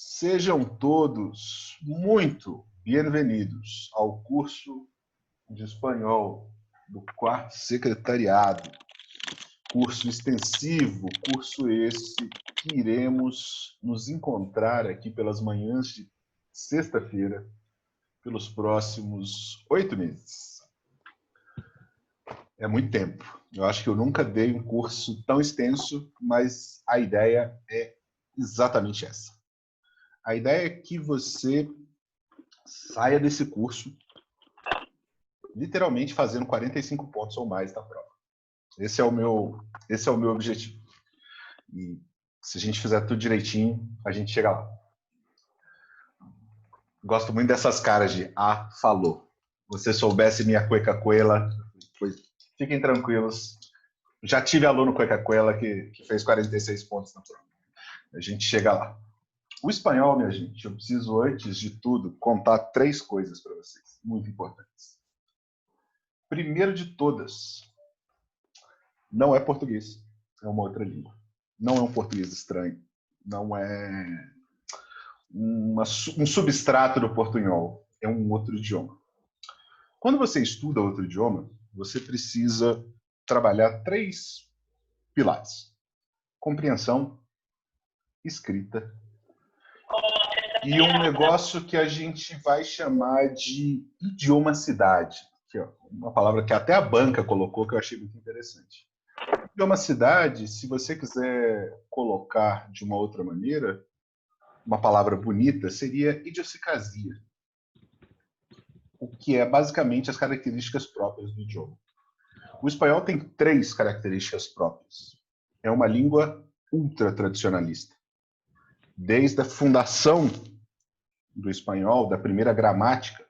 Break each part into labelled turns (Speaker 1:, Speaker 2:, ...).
Speaker 1: Sejam todos muito bem-vindos ao curso de espanhol do quarto secretariado. Curso extensivo, curso esse que iremos nos encontrar aqui pelas manhãs de sexta-feira, pelos próximos 8 meses. É muito tempo. Eu acho que eu nunca dei um curso tão extenso, mas a ideia é exatamente essa. A ideia é que você saia desse curso literalmente fazendo 45 pontos ou mais na prova. Esse é o meu objetivo. E se a gente fizer tudo direitinho, a gente chega lá. Gosto muito dessas caras de falou. Se soubesse minha cueca-cuela, pois fiquem tranquilos. Já tive aluno cueca-cuela que fez 46 pontos na prova. A gente chega lá. O espanhol, minha gente, eu preciso, antes de tudo, contar 3 coisas para vocês, muito importantes. Primeiro de todas, não é português, é uma outra língua. Não é um português estranho, não é um substrato do portunhol, é um outro idioma. Quando você estuda outro idioma, você precisa trabalhar 3 pilares: compreensão, escrita e um negócio que a gente vai chamar de idiomacidade, que é uma palavra que até a banca colocou, que eu achei muito interessante. Idiomacidade, se você quiser colocar de uma outra maneira, uma palavra bonita, seria idiosincrasia, o que é basicamente as características próprias do idioma. O espanhol tem 3 características próprias. É uma língua ultra tradicionalista. Desde a fundação do espanhol, da primeira gramática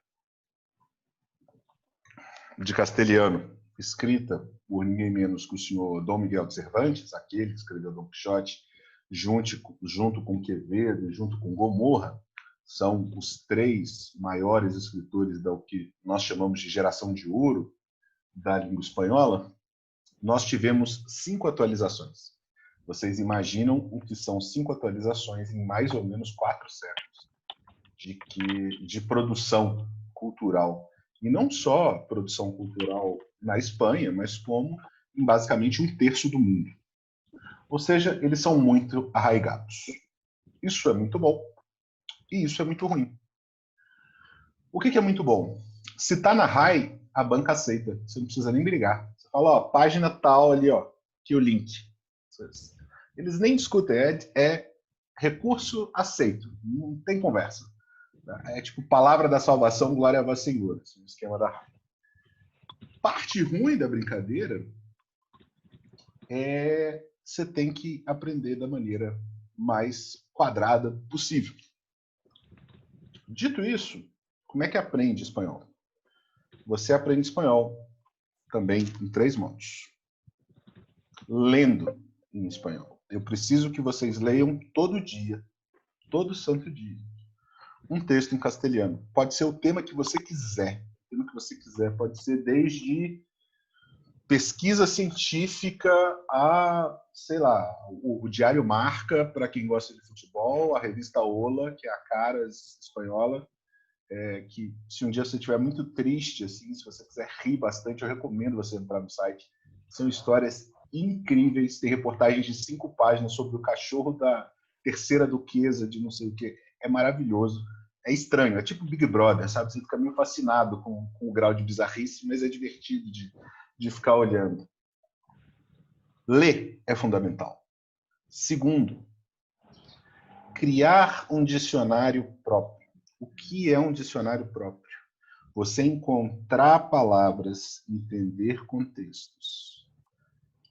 Speaker 1: de castelhano, escrita por ninguém menos que o senhor Dom Miguel de Cervantes, aquele que escreveu Dom Quixote, junto com Quevedo e junto com Gomorra, são os 3 maiores escritores do que nós chamamos de geração de ouro da língua espanhola. Nós tivemos 5 atualizações. Vocês imaginam o que são 5 atualizações em mais ou menos 4 séculos de produção cultural. E não só produção cultural na Espanha, mas como em basicamente 1/3 do mundo. Ou seja, eles são muito arraigados. Isso é muito bom e isso é muito ruim. O que é muito bom? Se está na RAI, a banca aceita. Você não precisa nem brigar. Você fala, ó, página tal ali, ó, aqui o link. Eles nem discutem, é recurso aceito. Não tem conversa. É tipo palavra da salvação, glória a vós, Senhor. Esse esquema da RAI. Parte ruim da brincadeira é você tem que aprender da maneira mais quadrada possível. Dito isso, como é que aprende espanhol? Você aprende espanhol também em 3 modos. Lendo em espanhol. Eu preciso que vocês leiam todo dia, todo santo dia, um texto em castelhano. Pode ser o tema que você quiser. O tema que você quiser pode ser desde pesquisa científica a, sei lá, o Diário Marca, para quem gosta de futebol, a revista Ola, que é a Caras espanhola, que se um dia você estiver muito triste, assim, se você quiser rir bastante, eu recomendo você entrar no site. São histórias incríveis, tem reportagens de 5 páginas sobre o cachorro da terceira duquesa de não sei o que. É maravilhoso. É estranho, é tipo Big Brother, sabe? Você fica meio fascinado com o grau de bizarrice, mas é divertido de ficar olhando. Ler é fundamental. Segundo, criar um dicionário próprio. O que é um dicionário próprio? Você encontrar palavras, entender contextos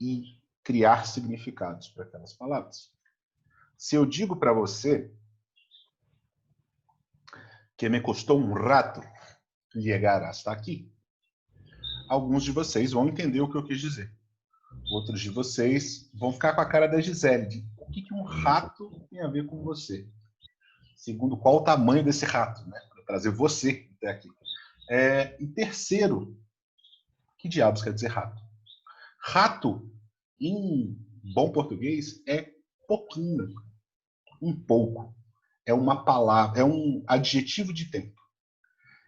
Speaker 1: e criar significados para aquelas palavras. Se eu digo para você que me custou um rato chegar hasta aqui, alguns de vocês vão entender o que eu quis dizer. Outros de vocês vão ficar com a cara da Gisele, de o que um rato tem a ver com você? Segundo, qual o tamanho desse rato, né? Para trazer você até aqui. E terceiro, que diabos quer dizer rato? Rato, em bom português, é pouquinho, um pouco. é uma palavra, é um adjetivo de tempo.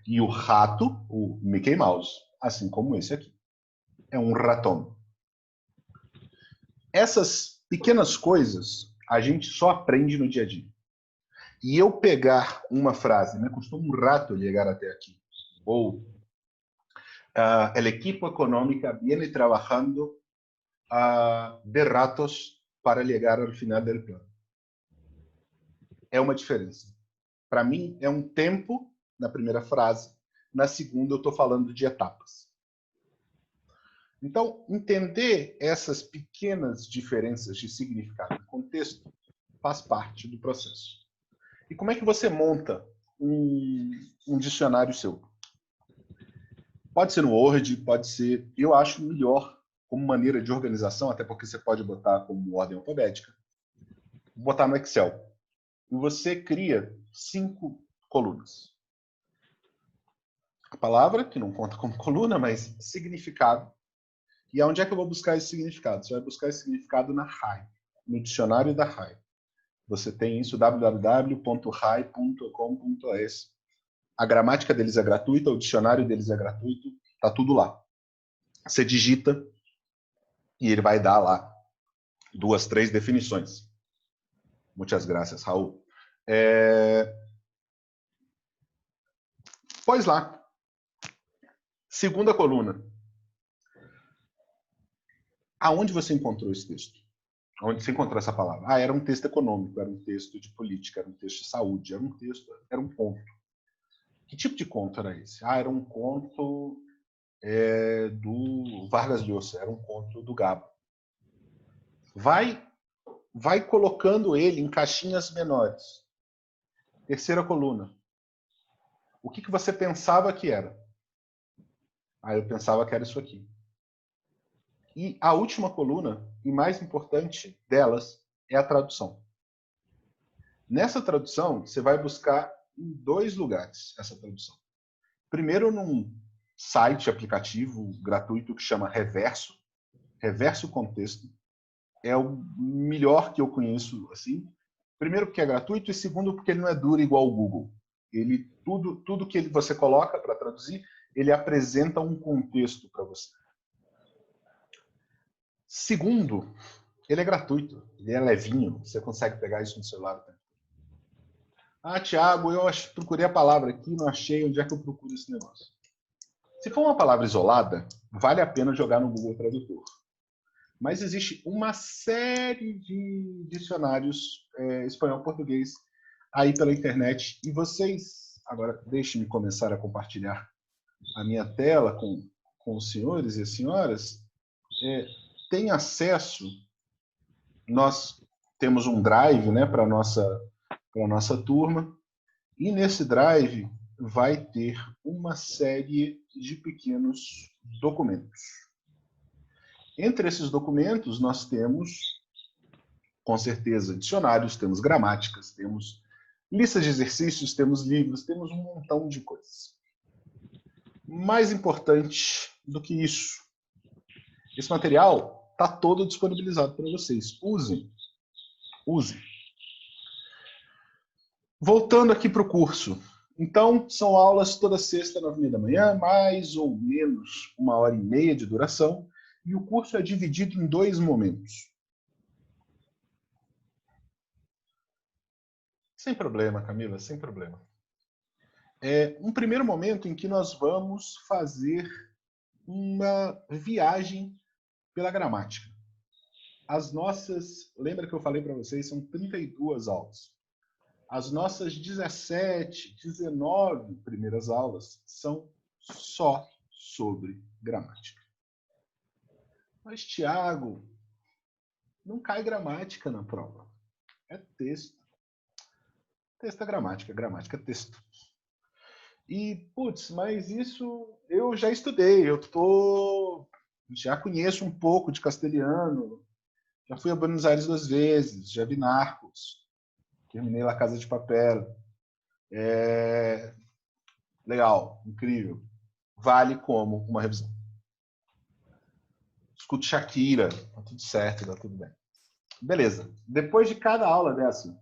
Speaker 1: E o rato, o Mickey Mouse, assim como esse aqui, é um ratão. Essas pequenas coisas a gente só aprende no dia a dia. E eu pegar uma frase, me custou um rato chegar até aqui, ou el equipo económico viene trabajando de ratos para chegar ao final do plano. É uma diferença. Para mim, é um tempo na primeira frase, na segunda eu estou falando de etapas. Então, entender essas pequenas diferenças de significado e contexto faz parte do processo. E como é que você monta um dicionário seu? Pode ser no Word, pode ser... Eu acho melhor como maneira de organização, até porque você pode botar como ordem alfabética, botar no Excel. E você cria 5 colunas. A palavra, que não conta como coluna, mas significado. E aonde é que eu vou buscar esse significado? Você vai buscar esse significado na RAI, no dicionário da RAI. Você tem isso, www.rai.com.es. A gramática deles é gratuita, o dicionário deles é gratuito, tá tudo lá. Você digita e ele vai dar lá 2, 3 definições. Muitas graças, Raul. Pois lá. Segunda coluna. Aonde você encontrou esse texto? Onde você encontrou essa palavra? Era um texto econômico, era um texto de política, era um texto de saúde, era um conto. Que tipo de conto era esse? Era um conto do Vargas Llosa, era um conto do Gabo. Vai colocando ele em caixinhas menores. Terceira coluna. O que você pensava que era? Eu pensava que era isso aqui. E a última coluna, e mais importante delas, é a tradução. Nessa tradução, você vai buscar em 2 lugares essa tradução. Primeiro, num site, aplicativo gratuito que chama Reverso. Reverso Contexto. É o melhor que eu conheço, assim. Primeiro porque é gratuito e segundo porque ele não é duro igual o Google. Ele, tudo que você coloca para traduzir, ele apresenta um contexto para você. Segundo, ele é gratuito, ele é levinho, você consegue pegar isso no celular. Thiago, eu procurei a palavra aqui, não achei, onde é que eu procuro esse negócio? Se for uma palavra isolada, vale a pena jogar no Google Tradutor. Mas existe uma série de dicionários espanhol-português aí pela internet. E vocês, agora deixem-me começar a compartilhar a minha tela com os senhores e as senhoras, têm acesso, nós temos um drive, né, para a nossa turma, e nesse drive vai ter uma série de pequenos documentos. Entre esses documentos, nós temos, com certeza, dicionários, temos gramáticas, temos listas de exercícios, temos livros, temos um montão de coisas. Mais importante do que isso, esse material está todo disponibilizado para vocês. Usem. Voltando aqui para o curso. Então, são aulas toda sexta, 9h30 da manhã, mais ou menos 1h30 de duração, e o curso é dividido em 2 momentos. Sem problema, Camila, sem problema. Um primeiro momento em que nós vamos fazer uma viagem pela gramática. Lembra que eu falei para vocês, são 32 aulas. As nossas 17, 19 primeiras aulas são só sobre gramática. Mas, Thiago, não cai gramática na prova. É texto. Texto é gramática, gramática é texto. E, putz, mas isso eu já estudei, já conheço um pouco de castelhano, já fui a Buenos Aires 2 vezes, já vi Narcos, terminei La Casa de Papel. Legal, incrível. Vale como uma revisão. Escuto Shakira, tá tudo certo, tá tudo bem. Beleza. Depois de cada aula dessa,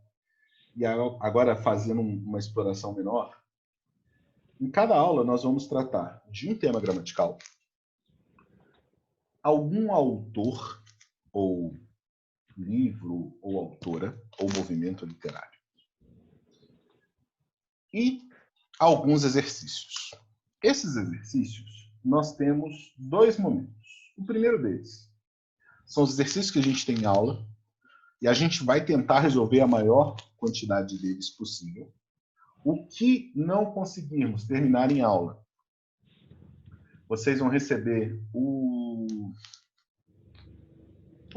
Speaker 1: e agora fazendo uma exploração menor, em cada aula nós vamos tratar de um tema gramatical, algum autor, ou livro, ou autora, ou movimento literário, e alguns exercícios. Esses exercícios, nós temos dois momentos. O primeiro deles são os exercícios que a gente tem em aula, e a gente vai tentar resolver a maior quantidade deles possível. O que não conseguirmos terminar em aula, vocês vão receber o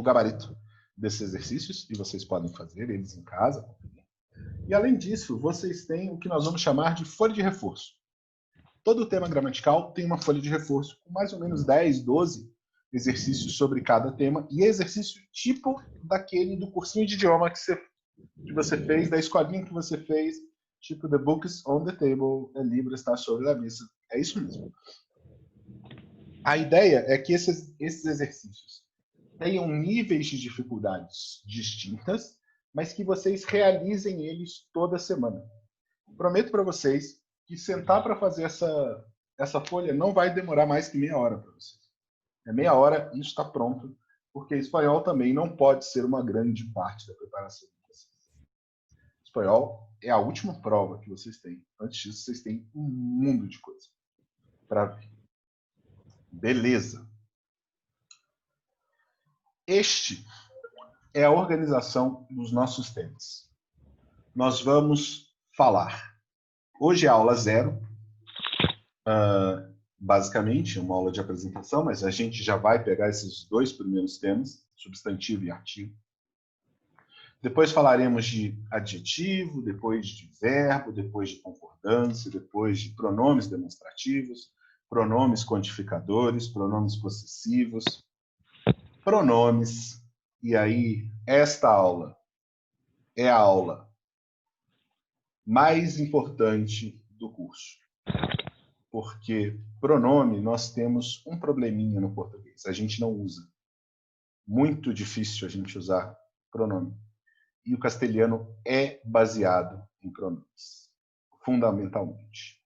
Speaker 1: gabarito desses exercícios, e vocês podem fazer eles em casa. E, além disso, vocês têm o que nós vamos chamar de folha de reforço. Todo o tema gramatical tem uma folha de reforço com mais ou menos 10, 12 exercícios sobre cada tema, e exercício tipo daquele do cursinho de idioma que você fez, da escolinha que você fez, tipo The Book is on the Table, o livro está sobre a mesa. É isso mesmo. A ideia é que esses exercícios tenham níveis de dificuldades distintas, mas que vocês realizem eles toda semana. Prometo para vocês que sentar para fazer essa folha não vai demorar mais que meia hora para vocês. É meia hora e isso está pronto, porque espanhol também não pode ser uma grande parte da preparação de vocês. Espanhol é a última prova que vocês têm. Antes disso, vocês têm um mundo de coisa para ver. Beleza. Este é a organização dos nossos temas. Nós vamos falar. Hoje é a aula 0. Basicamente, uma aula de apresentação, mas a gente já vai pegar esses dois primeiros temas, substantivo e artigo. Depois falaremos de adjetivo, depois de verbo, depois de concordância, depois de pronomes demonstrativos, pronomes quantificadores, pronomes possessivos, pronomes. E aí, esta aula é a aula mais importante do curso. Porque pronome, nós temos um probleminha no português. A gente não usa. Muito difícil a gente usar pronome. E o castelhano é baseado em pronomes, fundamentalmente.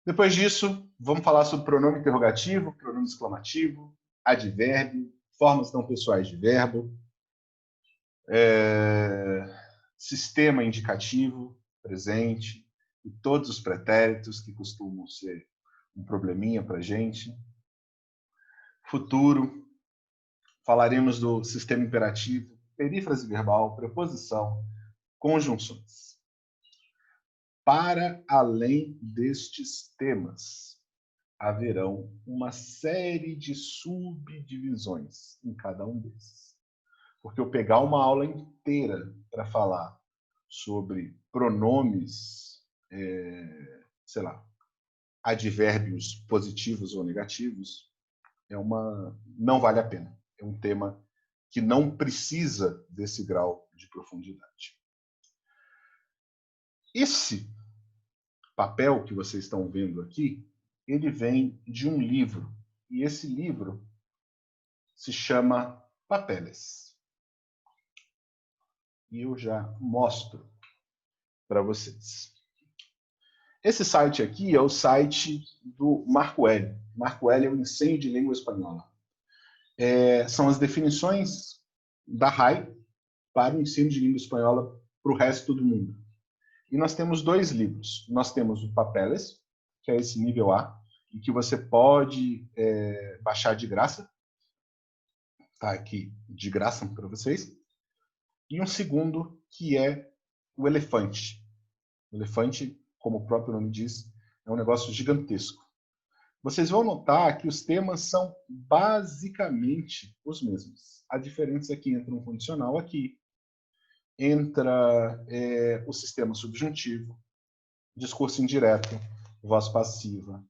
Speaker 1: Depois disso, vamos falar sobre pronome interrogativo, pronome exclamativo, advérbio, formas não pessoais de verbo, sistema indicativo, presente, e todos os pretéritos que costumam ser um probleminha para a gente. Futuro, falaremos do sistema imperativo, perífrase verbal, preposição, conjunções. Para além destes temas, haverão uma série de subdivisões em cada um desses. Porque eu pegar uma aula inteira para falar sobre pronomes, sei lá, advérbios positivos ou negativos, não vale a pena. É um tema que não precisa desse grau de profundidade. Esse papel que vocês estão vendo aqui, ele vem de um livro. E esse livro se chama Papeles. E eu já mostro para vocês. Esse site aqui é o site do Marco Hélio. Marco Hélio é o Ensejo de Língua Espanhola. São as definições da RAI para o ensino de língua espanhola para o resto do mundo. E nós temos dois livros. Nós temos o Papeles, que é esse nível A, e que você pode baixar de graça. Está aqui de graça para vocês. E um segundo, que é o Elefante. O Elefante, como o próprio nome diz, é um negócio gigantesco. Vocês vão notar que os temas são basicamente os mesmos. A diferença é que entra um condicional aqui, entra o sistema subjuntivo, discurso indireto, voz passiva,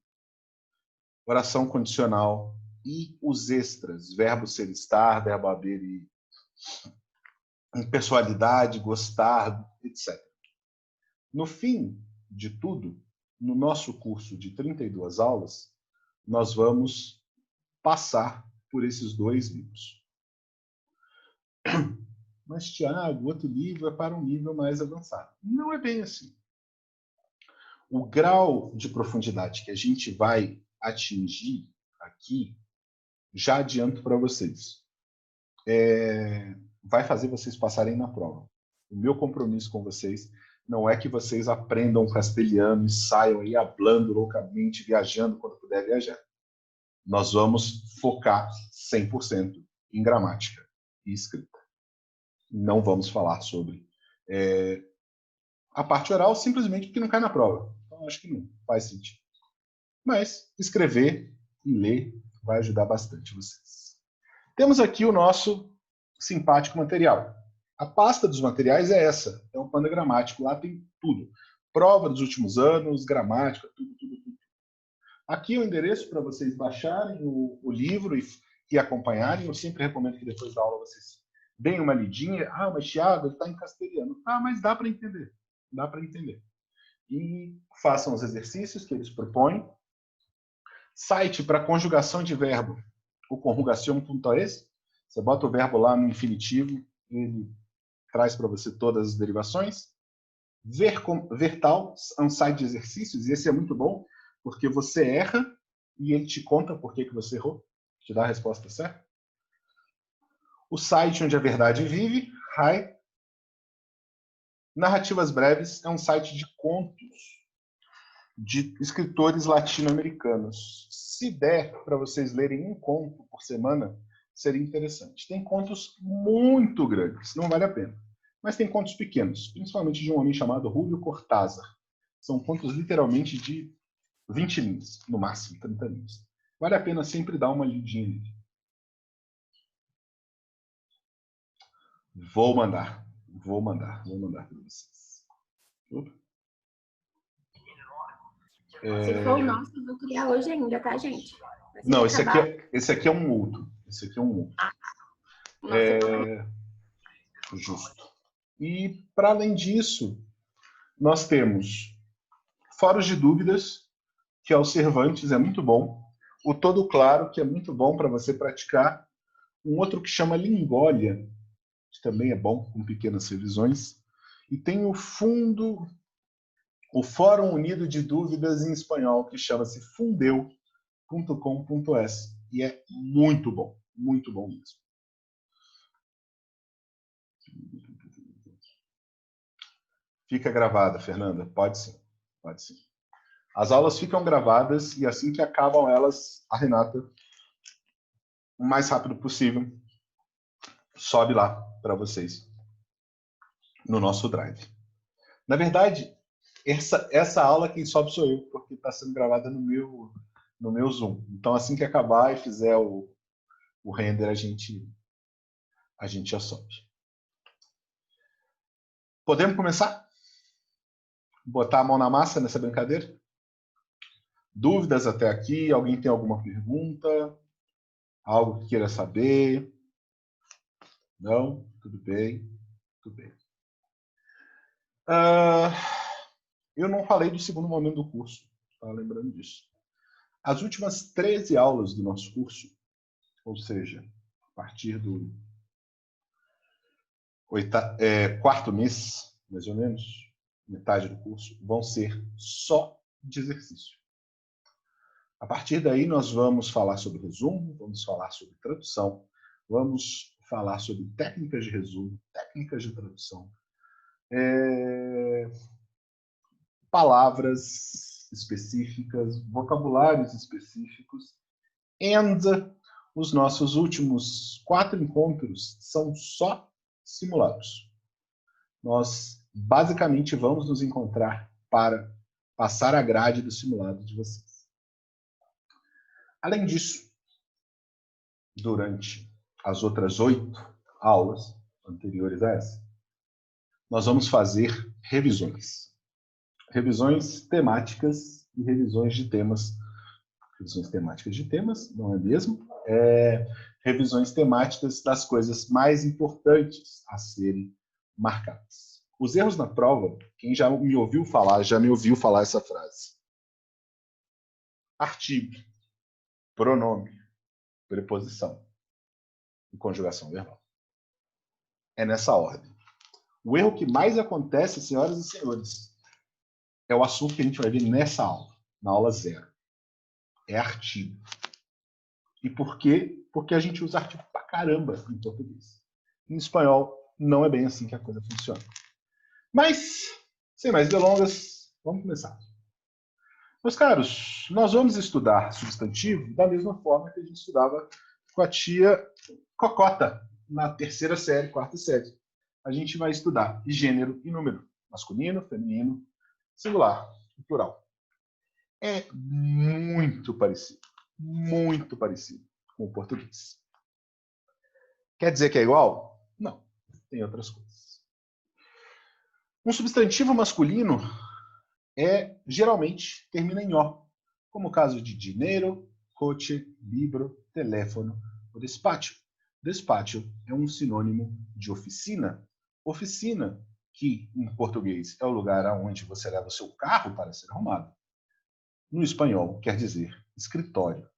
Speaker 1: oração condicional e os extras, verbo ser, estar, verbo haver e impessoalidade, gostar, etc. No fim de tudo, no nosso curso de 32 aulas, nós vamos passar por esses dois livros. Mas, Tiago, outro livro é para um nível mais avançado. Não é bem assim. O grau de profundidade que a gente vai atingir aqui, já adianto para vocês, vai fazer vocês passarem na prova. O meu compromisso com vocês não é que vocês aprendam castelhano e saiam aí hablando loucamente, viajando quando puder viajar. Nós vamos focar 100% em gramática e escrita. Não vamos falar sobre a parte oral, simplesmente porque não cai na prova. Então, acho que não faz sentido. Mas escrever e ler vai ajudar bastante vocês. Temos aqui o nosso simpático material. A pasta dos materiais é essa, é um panda gramático, lá tem tudo. Prova dos últimos anos, gramática, tudo. Aqui é o endereço para vocês baixarem o livro e acompanharem. Eu sempre recomendo que depois da aula vocês deem uma lidinha. Ah, mas Thiago, ele está em castelhano. Ah, mas dá para entender. Dá para entender. E façam os exercícios que eles propõem. Site para conjugação de verbo, o conjugação.es. Você bota o verbo lá no infinitivo, ele traz para você todas as derivações. Vertal é um site de exercícios, e esse é muito bom, porque você erra e ele te conta por que você errou, te dá a resposta certa. O site onde a verdade vive, Hi. Narrativas Breves é um site de contos de escritores latino-americanos. Se der para vocês lerem um conto por semana, seria interessante. Tem contos muito grandes, não vale a pena. Mas tem contos pequenos, principalmente de um homem chamado Julio Cortázar. São contos literalmente de 20 linhas, no máximo 30 linhas. Vale a pena sempre dar uma lidinha nele. Vou mandar para vocês.
Speaker 2: Se for o nosso, eu vou criar hoje ainda, tá, gente?
Speaker 1: Não, esse aqui é um outro. Esse aqui é um outro. Justo. E, para além disso, nós temos Foros de Dúvidas, que é o Cervantes, é muito bom. O Todo Claro, que é muito bom para você praticar. Um outro que chama Lingólia, que também é bom, com pequenas revisões. E tem o Fórum Unido de Dúvidas em Espanhol, que chama-se fundeu.com.es. E é muito bom mesmo. Fica gravada, Fernanda? Pode sim. As aulas ficam gravadas e assim que acabam elas, a Renata, o mais rápido possível, sobe lá para vocês no nosso Drive. Na verdade, essa aula quem sobe sou eu, porque está sendo gravada no meu Zoom. Então, assim que acabar e fizer o render, a gente já sobe. Podemos começar? Botar a mão na massa nessa brincadeira? Dúvidas até aqui? Alguém tem alguma pergunta? Algo que queira saber? Não? Tudo bem. Eu não falei do segundo momento do curso. Estava lembrando disso. As últimas 13 aulas do nosso curso, ou seja, a partir do quarto mês, mais ou menos, metade do curso, vão ser só de exercício. A partir daí, nós vamos falar sobre resumo, vamos falar sobre tradução, vamos falar sobre técnicas de resumo, técnicas de tradução, palavras específicas, vocabulários específicos, e os nossos últimos 4 encontros são só simulados. Nós, basicamente, vamos nos encontrar para passar a grade do simulado de vocês. Além disso, durante as outras 8 aulas anteriores a essa, nós vamos fazer revisões. Revisões temáticas e revisões de temas. Revisões temáticas de temas, não é mesmo? Revisões temáticas das coisas mais importantes a serem marcadas. Os erros na prova, quem já me ouviu falar essa frase. Artigo, pronome, preposição e conjugação verbal. é nessa ordem. O erro que mais acontece, senhoras e senhores, é o assunto que a gente vai ver nessa aula, na aula 0. É artigo. E por quê? Porque a gente usa artigo pra caramba em português. Em espanhol, não é bem assim que a coisa funciona. Mas, sem mais delongas, vamos começar. Meus caros, nós vamos estudar substantivo da mesma forma que a gente estudava com a tia Cocota, na 3ª série, 4ª série. A gente vai estudar gênero e número, masculino, feminino, singular e plural. É muito parecido com o português. Quer dizer que é igual? Não, tem outras coisas. Um substantivo masculino geralmente termina em O, como o caso de dinheiro, coche, libro, teléfono ou despacho. Despacho é um sinônimo de oficina. Oficina, que em português é o lugar onde você leva o seu carro para ser arrumado. No espanhol quer dizer escritório.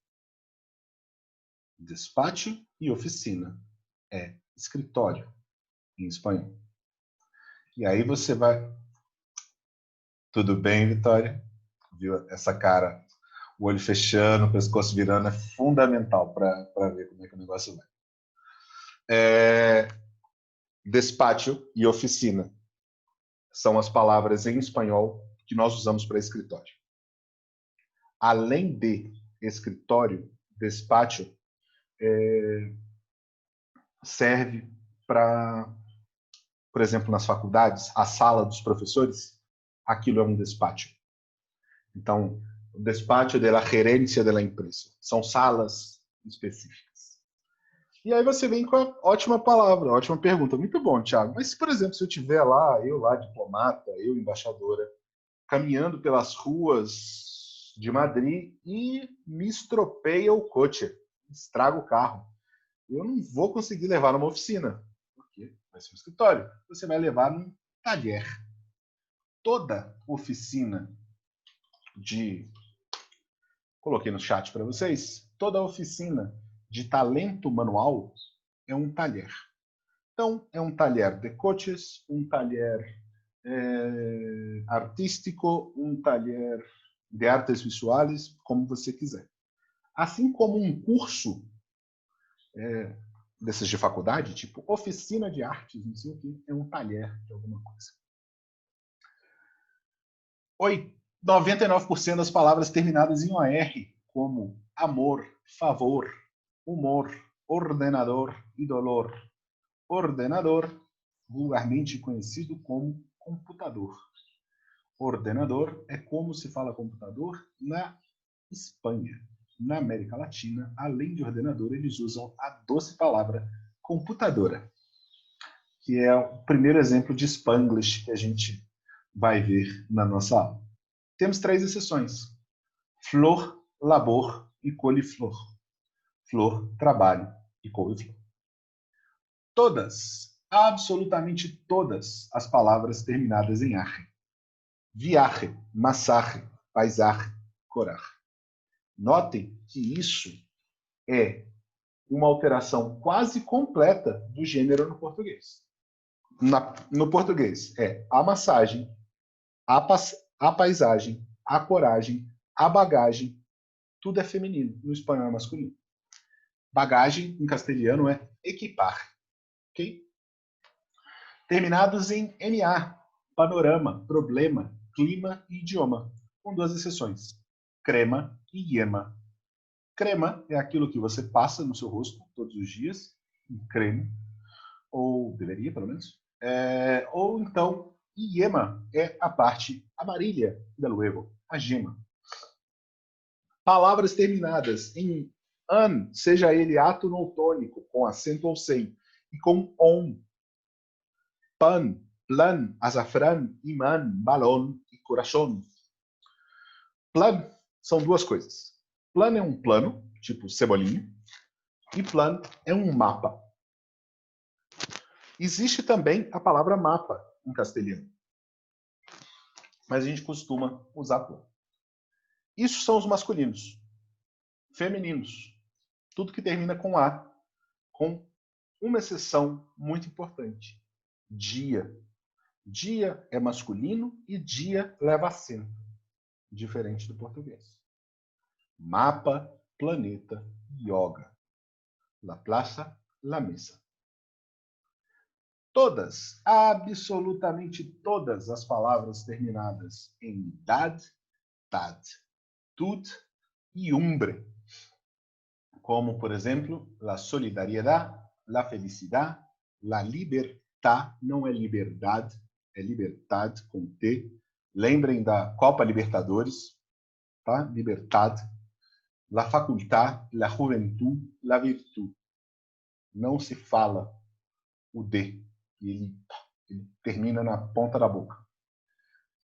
Speaker 1: Despacho e oficina é escritório em espanhol. E aí você vai... Tudo bem, Vitória? Viu essa cara, o olho fechando, o pescoço virando, é fundamental para ver como é que o negócio vai. Despacho e oficina são as palavras em espanhol que nós usamos para escritório. Além de escritório, despacho serve para, por exemplo, nas faculdades, a sala dos professores, aquilo é um despacho. Então, o despacho de la gerência de la empresa. São salas específicas. E aí você vem com a ótima palavra, ótima pergunta. Muito bom, Thiago. Mas, por exemplo, se eu estiver lá, eu lá, diplomata, eu, embaixadora, caminhando pelas ruas de Madrid e me estropeia o coche, estraga o carro, eu não vou conseguir levar numa oficina, porque vai ser um escritório. Você vai levar num taller. Toda oficina coloquei no chat para vocês, toda oficina de talento manual é um taller. Então, é um taller de coches, um taller artístico, um taller de artes visuais, como você quiser. Assim como um curso desses de faculdade, tipo oficina de artes, não sei o que, é um taller de alguma coisa. 99% das palavras terminadas em OR, como amor, favor, humor, ordenador e dolor. Ordenador, vulgarmente conhecido como computador. Ordenador é como se fala computador na Espanha. Na América Latina, além de ordenador, eles usam a doce palavra computadora, que é o primeiro exemplo de Spanglish que a gente vai ver na nossa aula. Temos 3 exceções: flor, labor e coliflor. Flor, trabalho e couve-flor. Todas, absolutamente todas as palavras terminadas em arre. Viaje, massarre, paisarre, corar. Notem que isso é uma alteração quase completa do gênero no português. No português é a massagem, a paisagem, a coragem, a bagagem, tudo é feminino. No espanhol é masculino. Bagagem, em castelhano, é equipar. Ok? Terminados em MA, panorama, problema, clima e idioma, com 2 exceções: crema e iema. Crema é aquilo que você passa no seu rosto todos os dias, um creme, ou deveria, pelo menos. Ou então, iema é a parte amarilla del huevo, a gema. Palavras terminadas em an, seja ele átono ou tônico, com acento ou sem, e com on. Pan, plan, azafrán, imã, balão e coração. Plan são 2 coisas. Plan é um plano, tipo cebolinha, e plan é um mapa. Existe também a palavra mapa em castelhano, mas a gente costuma usar plan. Isso são os masculinos. Femininos, tudo que termina com A, com uma exceção muito importante. Dia. Dia é masculino e dia leva acento, diferente do português. Mapa, planeta, yoga. La plaza, la mesa. Todas, absolutamente todas as palavras terminadas em dad, tad, tud e umbre, como, por exemplo, la solidariedad, la felicidad, la libertad, não é liberdade, é libertad com T. Lembrem da Copa Libertadores, tá? Libertad, la facultad, la juventud, la virtud. Não se fala o D. Ele termina na ponta da boca.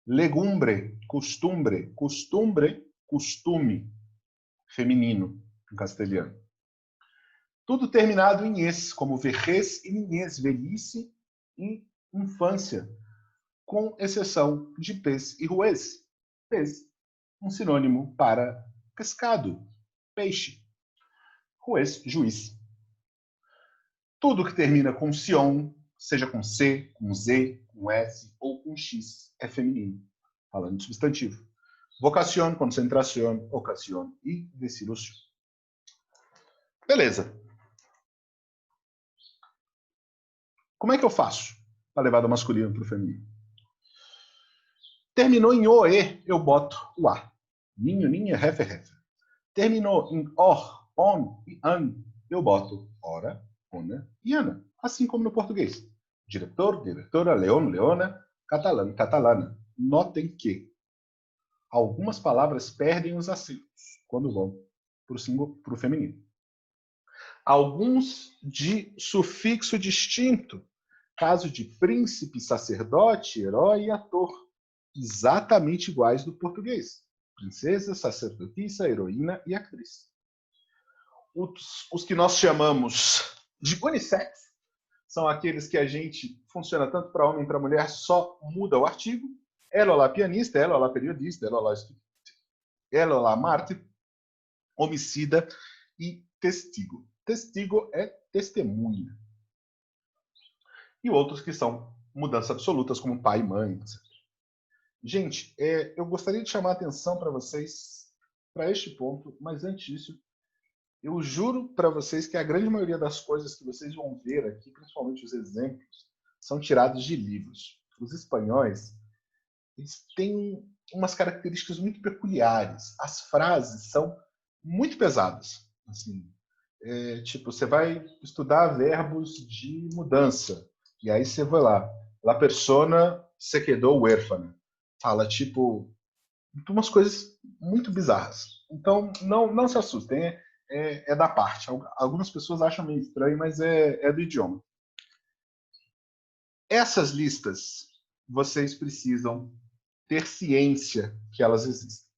Speaker 1: Legumbre, costumbre, costumbre, costume, feminino, em castelhano. Tudo terminado em es, como vejez e niñez, velhice e infância, com exceção de pez e ruez. Pez, um sinônimo para pescado, peixe. Ruez, juiz. Tudo que termina com sion, seja com C, com Z, com S ou com X, é feminino, falando de substantivo. Vocación, concentración, ocasión e desilusão. Beleza. Como é que eu faço para levar do masculino para o feminino? Terminou em OE, eu boto o A. Ninho, ninha, refe, refe. Terminou em OR, ON e AN, eu boto ora, ona e ana. Assim como no português. Diretor, diretora, leão, leona, catalã, catalana. Notem que algumas palavras perdem os acentos quando vão para o feminino. Alguns de sufixo distinto. Caso de príncipe, sacerdote, herói e ator. Exatamente iguais do português. Princesa, sacerdotisa, heroína e atriz. Os que nós chamamos de unissex são aqueles que a gente funciona tanto para homem e para mulher, só muda o artigo. Ela lá pianista, ela lá periodista, ela lá mártir, homicida e testigo. Testigo é testemunha. E outros que são mudanças absolutas, como pai, mãe, etc. Gente, eu gostaria de chamar a atenção para vocês para este ponto, mas antes disso, eu juro para vocês que a grande maioria das coisas que vocês vão ver aqui, principalmente os exemplos, são tirados de livros. Os espanhóis, eles têm umas características muito peculiares. As frases são muito pesadas. Assim, tipo, você vai estudar verbos de mudança, e aí você vai lá, la persona se quedó huérfana. Fala, tipo, umas coisas muito bizarras. Então, não se assustem, é da parte. Algumas pessoas acham meio estranho, mas é do idioma. Essas listas, vocês precisam ter ciência que elas existem.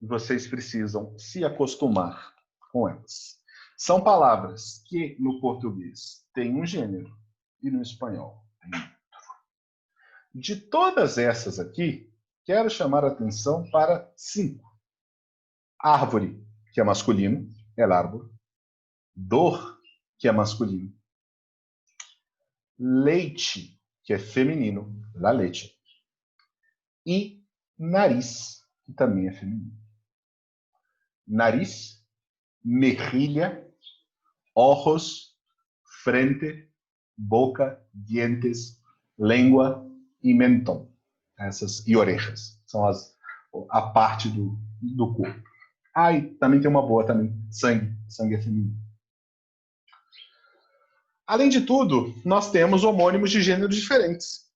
Speaker 1: Vocês precisam se acostumar com elas. São palavras que, no português, têm um gênero e no espanhol tem outro. De todas essas aqui, quero chamar a atenção para 5. Árvore, que é masculino, é árvore. Dor, que é masculino. Leite, que é feminino, la leche. E nariz, que também é feminino. Nariz, mejilha, ojos, frente, boca, dientes, língua e mentón. E orejas. São a parte do corpo. E também tem uma boa também, sangue. Sangue é feminino. Além de tudo, nós temos homônimos de gêneros diferentes.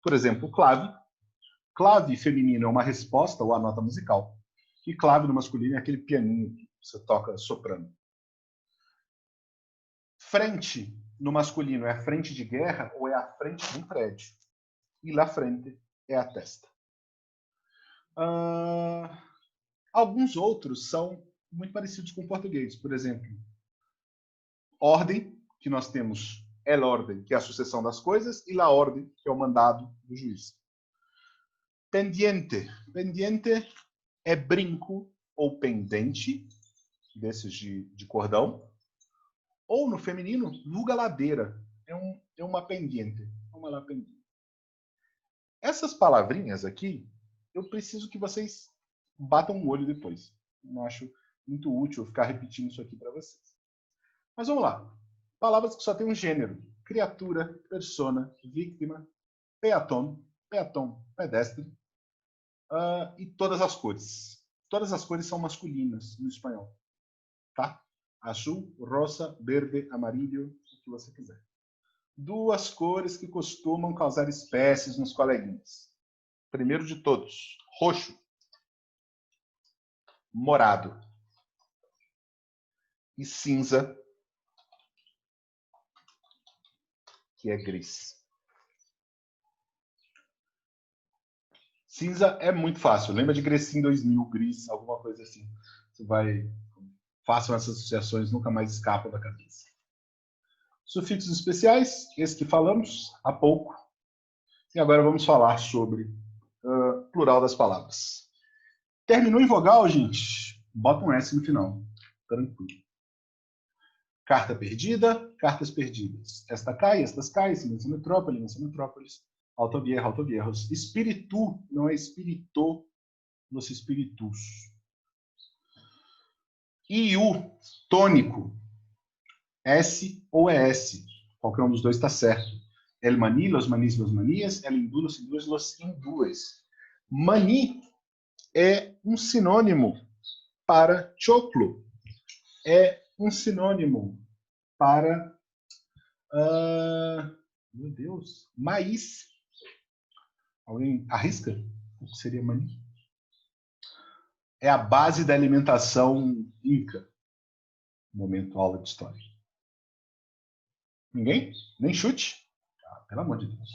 Speaker 1: Por exemplo, clave. Clave feminino é uma resposta ou a nota musical. E clave no masculino é aquele pianinho que você toca soprano. Frente no masculino é a frente de guerra ou é a frente de um prédio. E la frente é a testa. Alguns outros são muito parecidos com o português. Por exemplo, ordem, que nós temos el orden, que é a sucessão das coisas, e la ordem, que é o mandado do juiz. Pendiente. Pendiente é brinco ou pendente, desses de cordão, Ou no feminino, vulga ladeira. É uma pendiente. Uma la pendiente. Essas palavrinhas aqui, eu preciso que vocês batam um olho depois. Não acho muito útil ficar repetindo isso aqui para vocês. Mas vamos lá. Palavras que só têm um gênero. Criatura, persona, vítima, peatom, pedestre, e todas as cores. Todas as cores são masculinas no espanhol. Tá? Azul, rosa, verde, amarillo, o que você quiser. Duas cores que costumam causar espécies nos coleguinhas. Primeiro de todos, roxo, morado e cinza, que é gris. Cinza é muito fácil. Lembra de Grecinho 2000, gris, alguma coisa assim. Você vai... Façam essas associações, nunca mais escapam da cabeça. Sufixos especiais, esse que falamos há pouco. E agora vamos falar sobre plural das palavras. Terminou em vogal, gente? Bota um S no final. Tranquilo. Carta perdida, cartas perdidas. Esta cai, estas caem, silêncio metrópolis. Autovierros. Espiritu não é espirito, nos espiritus. IU, tônico. S ou ES. Qualquer um dos dois está certo. El mani, los manis, los manias. El hindú, los hindúes, los hindúes. Mani é um sinônimo para choclo. É um sinônimo para... meu Deus. Maíz. Alguém arrisca? O que seria mani? É a base da alimentação inca. Momento aula de história. Ninguém? Nem chute? Pelo amor de Deus.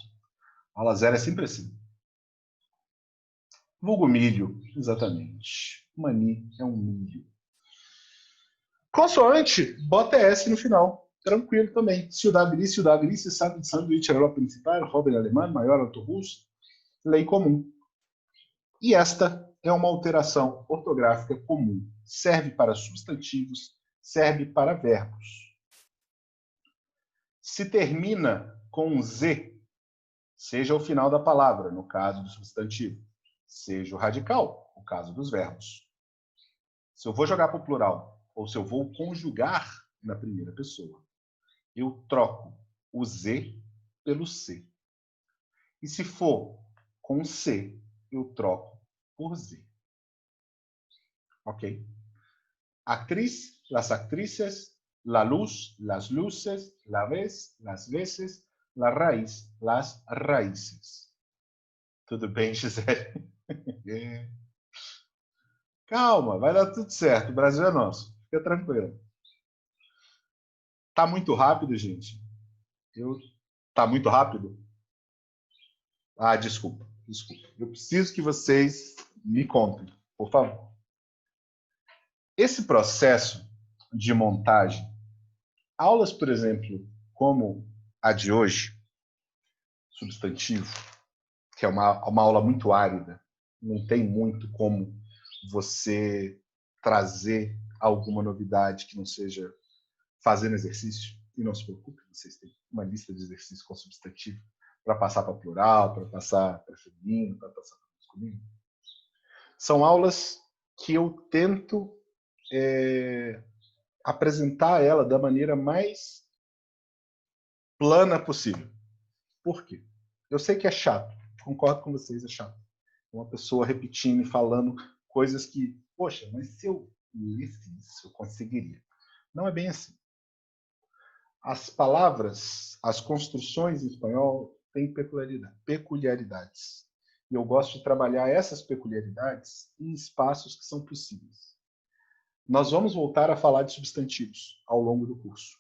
Speaker 1: Aula 0 é sempre assim. Vulgo milho, exatamente. Mani é um milho. Consoante, bota S no final. Tranquilo também. Ciudad gris, sanduíche, aeroporto principal, joven alemão, maior autobus, lei comum. E esta é uma alteração ortográfica comum. Serve para substantivos, serve para verbos. Se termina com Z, seja o final da palavra, no caso do substantivo, seja o radical, no caso dos verbos. Se eu vou jogar para o plural, ou se eu vou conjugar na primeira pessoa, eu troco o Z pelo C. E se for com C, eu troco por Z. Ok? Actriz, las actrices, la luz, las luces, la vez, las veces, la raíz, las raíces. Tudo bem, Gisele? Calma, vai dar tudo certo. O Brasil é nosso. Fica tranquilo. Tá muito rápido, gente? Tá muito rápido? Desculpa. Eu preciso que vocês me contem, por favor. Esse processo de montagem, aulas, por exemplo, como a de hoje, substantivo, que é uma aula muito árida, não tem muito como você trazer alguma novidade que não seja fazendo exercício. E não se preocupe, vocês têm uma lista de exercícios com substantivo para passar para plural, para passar para feminino, para passar para masculino. São aulas que eu tento apresentar ela da maneira mais plana possível. Por quê? Eu sei que é chato, concordo com vocês, é chato. Uma pessoa repetindo e falando coisas que, poxa, mas se eu lesse isso, eu conseguiria. Não é bem assim. As palavras, as construções em espanhol têm peculiaridades. E eu gosto de trabalhar essas peculiaridades em espaços que são possíveis. Nós vamos voltar a falar de substantivos ao longo do curso.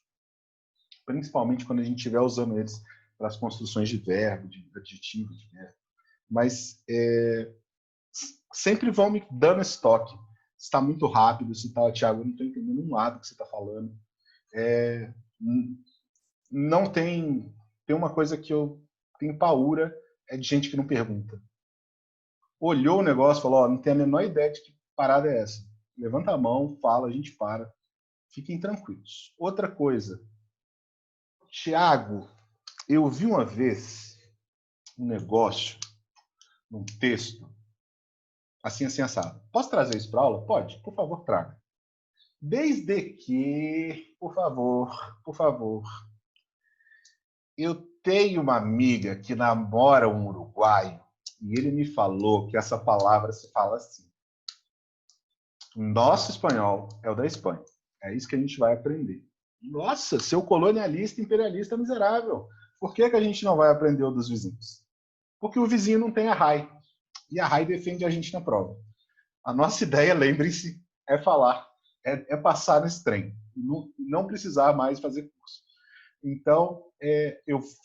Speaker 1: Principalmente quando a gente estiver usando eles para as construções de verbo, de adjetivo, de verbo. Mas sempre vão me dando esse toque. Se está muito rápido, se está, Thiago, eu não estou entendendo um lado que você está falando. Não tem uma coisa que eu tenho paura, é de gente que não pergunta. Olhou o negócio e falou, não tem a menor ideia de que parada é essa. Levanta a mão, fala, a gente para. Fiquem tranquilos. Outra coisa. Tiago, eu vi uma vez um negócio, num texto, assim, assado. Posso trazer isso para aula? Pode, por favor, traga. Desde que, por favor, eu tenho uma amiga que namora um uruguaio e ele me falou que essa palavra se fala assim. Nosso espanhol é o da Espanha. É isso que a gente vai aprender. Nossa, seu colonialista, imperialista miserável. Por que a gente não vai aprender o dos vizinhos? Porque o vizinho não tem a RAI. E a RAI defende a gente na prova. A nossa ideia, lembrem-se, é falar, é passar nesse trem. Não precisar mais fazer curso. Então,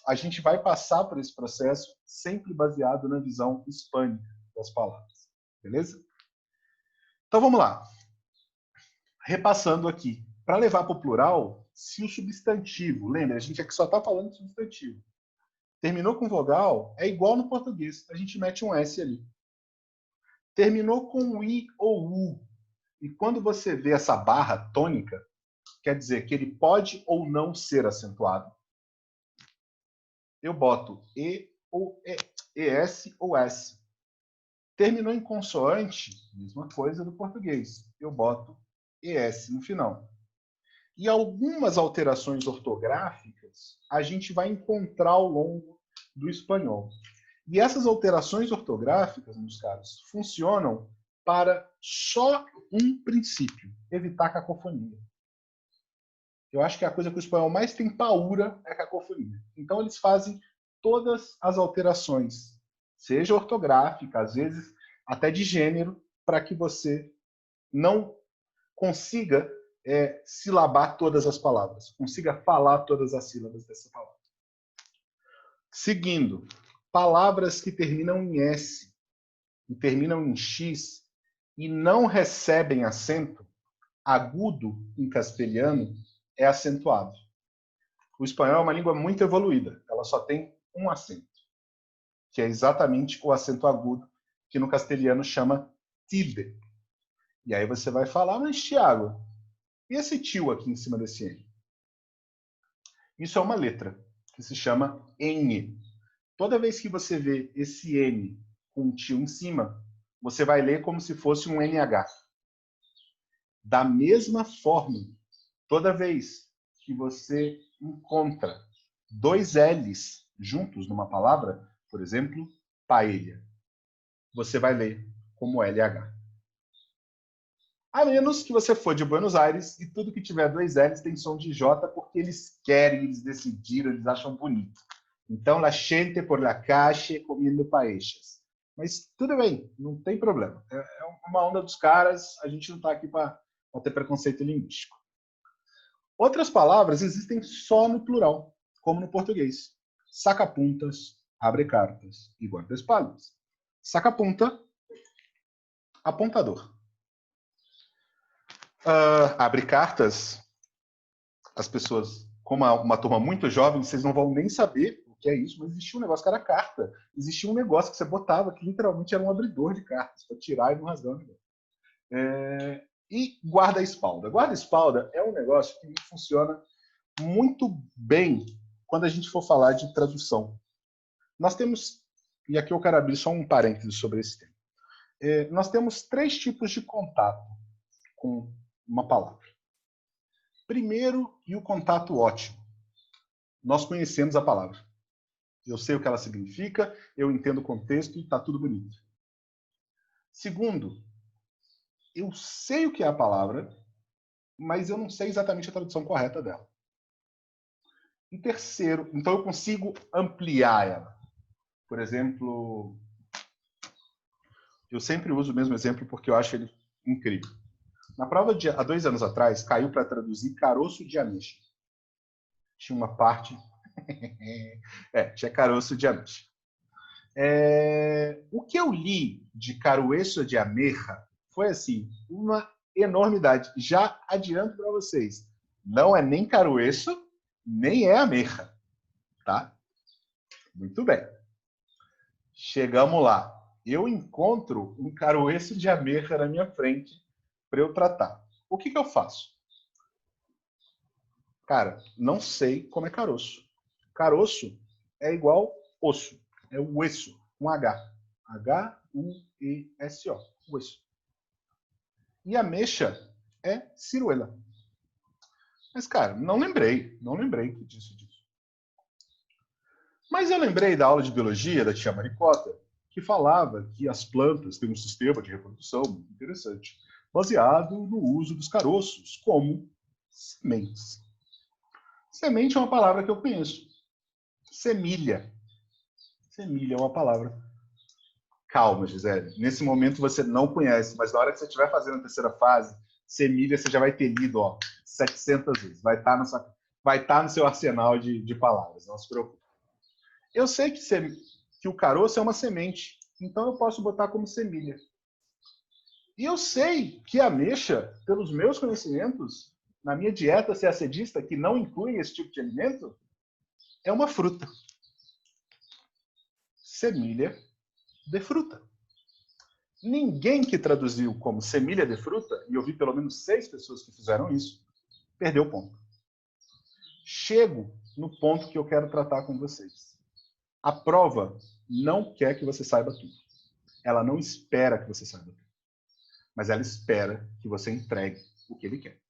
Speaker 1: a gente vai passar por esse processo sempre baseado na visão hispânica das palavras. Beleza? Então, vamos lá. Repassando aqui. Para levar para o plural, se o substantivo, lembra, a gente aqui só está falando de substantivo, terminou com vogal, é igual no português. A gente mete um S ali. Terminou com I ou U. E quando você vê essa barra tônica, quer dizer que ele pode ou não ser acentuado. Eu boto E ou ES ou S. Terminou em consoante, mesma coisa do português. Eu boto ES no final. E algumas alterações ortográficas a gente vai encontrar ao longo do espanhol. E essas alterações ortográficas, meus caros, funcionam para só um princípio: evitar cacofonia. Eu acho que a coisa que o espanhol mais tem paura é a cacofonia. Então, eles fazem todas as alterações, seja ortográfica, às vezes até de gênero, para que você não consiga silabar todas as palavras, consiga falar todas as sílabas dessa palavra. Seguindo, palavras que terminam em S e terminam em X e não recebem acento, agudo em castelhano é acentuado. O espanhol é uma língua muito evoluída, ela só tem um acento, que é exatamente o acento agudo, que no castelhano chama tilde. E aí você vai falar, mas Tiago, e esse tio aqui em cima desse N? Isso é uma letra, que se chama N. Toda vez que você vê esse N com um tio em cima, você vai ler como se fosse um NH. Da mesma forma, toda vez que você encontra dois L's juntos numa palavra, por exemplo, paella, você vai ler como LH. A menos que você for de Buenos Aires e tudo que tiver dois L's tem som de J porque eles querem, eles decidiram, eles acham bonito. Então, la gente por la calle comendo paellas. Mas tudo bem, não tem problema. É uma onda dos caras, a gente não está aqui para ter preconceito linguístico. Outras palavras existem só no plural, como no português. Saca-puntas, abre-cartas e guarda-espaldas. Saca-punta, apontador. Abre-cartas, as pessoas, como uma turma muito jovem, vocês não vão nem saber o que é isso, mas existia um negócio que era carta. Existia um negócio que você botava que literalmente era um abridor de cartas, para tirar e não rasgar o negócio. E guarda-espalda. Guarda-espalda é um negócio que funciona muito bem quando a gente for falar de tradução. Nós temos, e aqui eu quero abrir só um parênteses sobre esse tema. Nós temos 3 tipos de contato com uma palavra. Primeiro, e o contato ótimo. Nós conhecemos a palavra. Eu sei o que ela significa, eu entendo o contexto e está tudo bonito. Segundo, eu sei o que é a palavra, mas eu não sei exatamente a tradução correta dela. E terceiro, então eu consigo ampliar ela. Por exemplo, eu sempre uso o mesmo exemplo porque eu acho ele incrível. Na prova há 2 anos atrás, caiu para traduzir caroço de ameixa. Tinha uma parte... tinha caroço de ameixa. O que eu li de caroço de ameja foi assim, uma enormidade. Já adianto para vocês, não é nem caroço, nem é ameja. Tá? Muito bem. Chegamos lá. Eu encontro um caroço de ameja na minha frente para eu tratar. O que eu faço? Cara, não sei como é caroço. Caroço é igual osso. É o hueso, com H. H-U-E-S-O. Hueso. E ameixa é ciruela. Mas, cara, não lembrei disso. Mas eu lembrei da aula de biologia da tia Maricota, que falava que as plantas têm um sistema de reprodução muito interessante, baseado no uso dos caroços como sementes. Semente é uma palavra que eu conheço. Semilha. Semilha é uma palavra. Calma, Gisele. Nesse momento você não conhece, mas na hora que você estiver fazendo a terceira fase, semilha você já vai ter lido 700 vezes. Vai estar no seu arsenal de palavras. Não se preocupe. Eu sei que o caroço é uma semente, então eu posso botar como semilha. E eu sei que a ameixa, pelos meus conhecimentos, na minha dieta ceacedista, que não inclui esse tipo de alimento, é uma fruta. Semilha de fruta. Ninguém que traduziu como semilha de fruta, e eu vi pelo menos 6 pessoas que fizeram isso, perdeu o ponto. Chego no ponto que eu quero tratar com vocês. A prova não quer que você saiba tudo. Ela não espera que você saiba tudo. Mas ela espera que você entregue o que ele quer.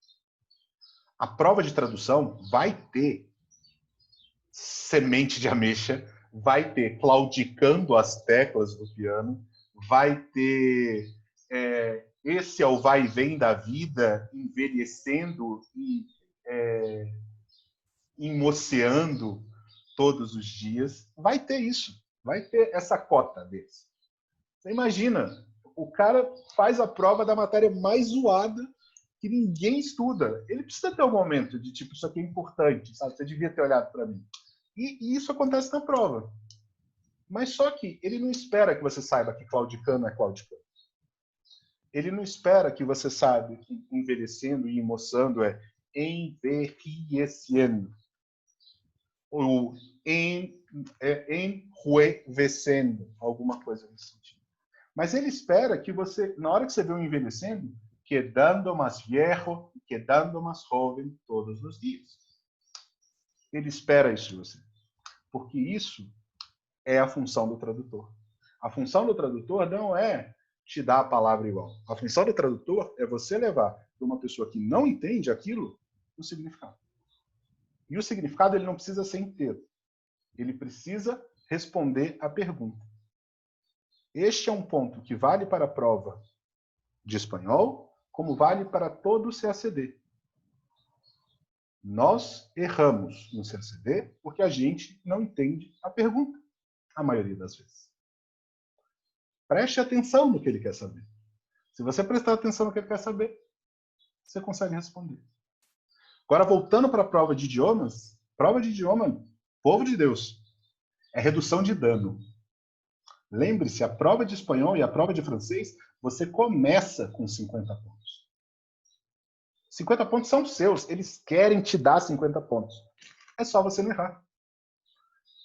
Speaker 1: A prova de tradução vai ter semente de ameixa, vai ter claudicando as teclas do piano, vai ter esse é o vai e vem da vida, envelhecendo e emoceando todos os dias. Vai ter isso. Vai ter essa cota desse. Você imagina, o cara faz a prova da matéria mais zoada que ninguém estuda. Ele precisa ter um momento de tipo, isso aqui é importante, sabe? Você devia ter olhado para mim. E isso acontece na prova. Mas só que ele não espera que você saiba que claudicano é claudicano. Ele não espera que você saiba que envelhecendo e emoçando é envelhecendo. Ou enruevecendo, alguma coisa nesse sentido. Mas ele espera que você, na hora que você vê o envelhecendo, quedando mais viejo, quedando mais jovem todos os dias. Ele espera isso de você. Porque isso é a função do tradutor. A função do tradutor não é te dar a palavra igual. A função do tradutor é você levar para uma pessoa que não entende aquilo o significado. E o significado ele não precisa ser inteiro. Ele precisa responder à pergunta. Este é um ponto que vale para a prova de espanhol, como vale para todo o CACD. Nós erramos no CACD porque a gente não entende a pergunta, a maioria das vezes. Preste atenção no que ele quer saber. Se você prestar atenção no que ele quer saber, você consegue responder. Agora, voltando para a prova de idiomas, prova de idioma, povo de Deus, é redução de dano. Lembre-se, a prova de espanhol e a prova de francês, você começa com 50 pontos. 50 pontos são seus, eles querem te dar 50 pontos. É só você não errar.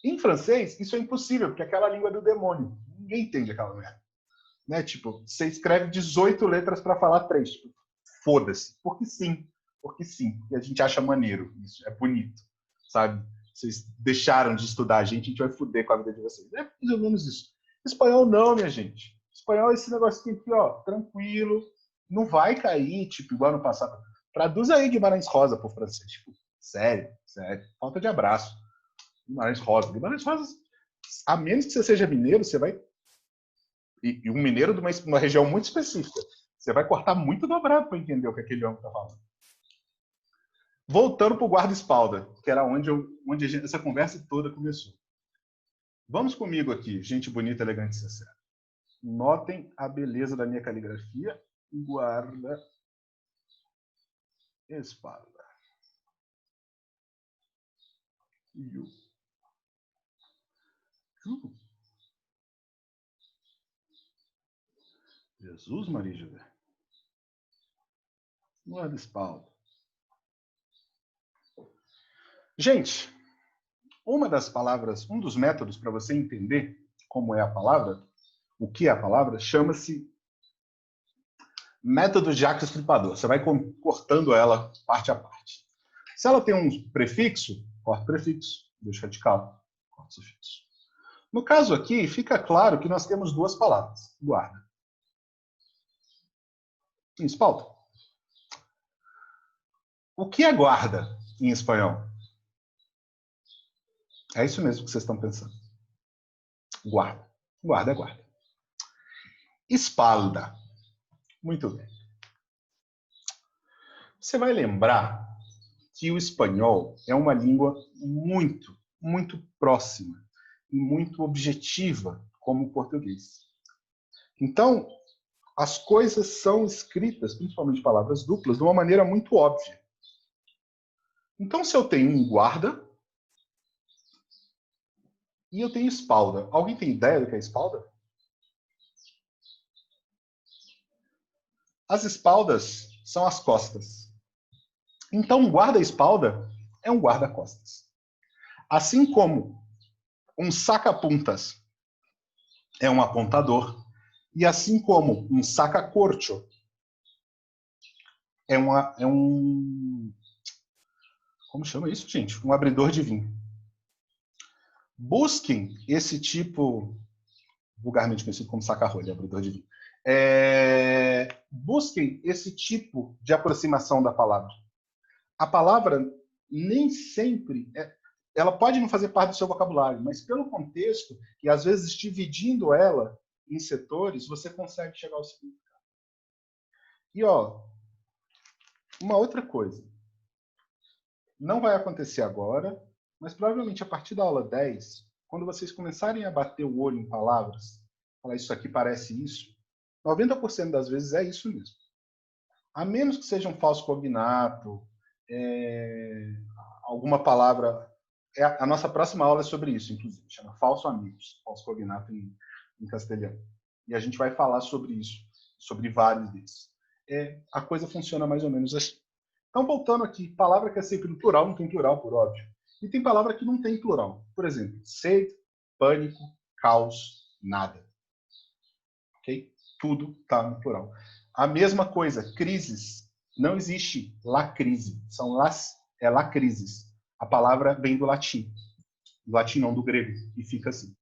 Speaker 1: Em francês, isso é impossível, porque é aquela língua do demônio. Ninguém entende aquela merda. Né? Tipo, você escreve 18 letras para falar 3. Tipo, foda-se. Porque sim. Porque sim. E a gente acha maneiro. Isso é bonito. Sabe? Vocês deixaram de estudar a gente vai foder com a vida de vocês. É mais ou menos isso. Espanhol não, minha gente. Espanhol é esse negocinho aqui, ó, tranquilo. Não vai cair, tipo, igual ano passado. Traduz aí Guimarães Rosa pro francês. Tipo, sério. Falta de abraço. Guimarães Rosa. Guimarães Rosa, a menos que você seja mineiro, você vai... E um mineiro de uma região muito específica. Você vai cortar muito dobrado para entender o que aquele homem está falando. Voltando para o guarda-espalda, que era onde essa conversa toda começou. Vamos comigo aqui, gente bonita, elegante e sincera. Notem a beleza da minha caligrafia. Guarda-espalda. Jesus, Maria José. Guarda-espalda. Gente, uma das palavras, um dos métodos para você entender como é a palavra, o que é a palavra, chama-se método Jacques Stripador. Você vai cortando ela parte a parte. Se ela tem um prefixo, corta o prefixo. Deixa radical, corta o sufixo. No caso aqui, fica claro que nós temos duas palavras. Guarda. Em espalda. O que é guarda em espanhol? É isso mesmo que vocês estão pensando. Guarda. Guarda é guarda. Espalda. Muito bem. Você vai lembrar que o espanhol é uma língua muito próxima e muito objetiva, como o português. Então, as coisas são escritas, principalmente palavras duplas, de uma maneira muito óbvia. Então, se eu tenho um guarda e eu tenho espalda, alguém tem ideia do que é espalda? As espaldas são as costas. Então, um guarda-espalda é um guarda-costas. Assim como um saca-puntas é um apontador, e assim como um saca-corcho é um... Como chama isso, gente? Um abridor de vinho. Busquem esse tipo, vulgarmente conhecido como saca-rolha, abridor de vinho. Busquem esse tipo de aproximação da palavra. A palavra nem sempre... ela pode não fazer parte do seu vocabulário, mas pelo contexto, e às vezes dividindo ela em setores, você consegue chegar ao significado. E, uma outra coisa. Não vai acontecer agora, mas provavelmente a partir da aula 10, quando vocês começarem a bater o olho em palavras, falar isso aqui parece isso, 90% das vezes é isso mesmo. A menos que seja um falso cognato, alguma palavra... A nossa próxima aula é sobre isso, inclusive, chama falso amigos, falso cognato em castelhano. E a gente vai falar sobre isso, sobre vários desses. A coisa funciona mais ou menos assim. Então, voltando aqui, palavra que é sempre no plural, não tem plural, por óbvio. E tem palavra que não tem plural. Por exemplo, sede, pânico, caos, nada. Ok? Tudo está no plural. A mesma coisa, crises. Não existe la crise. É la crises. A palavra vem do latim. Do latim não, do grego. E fica assim.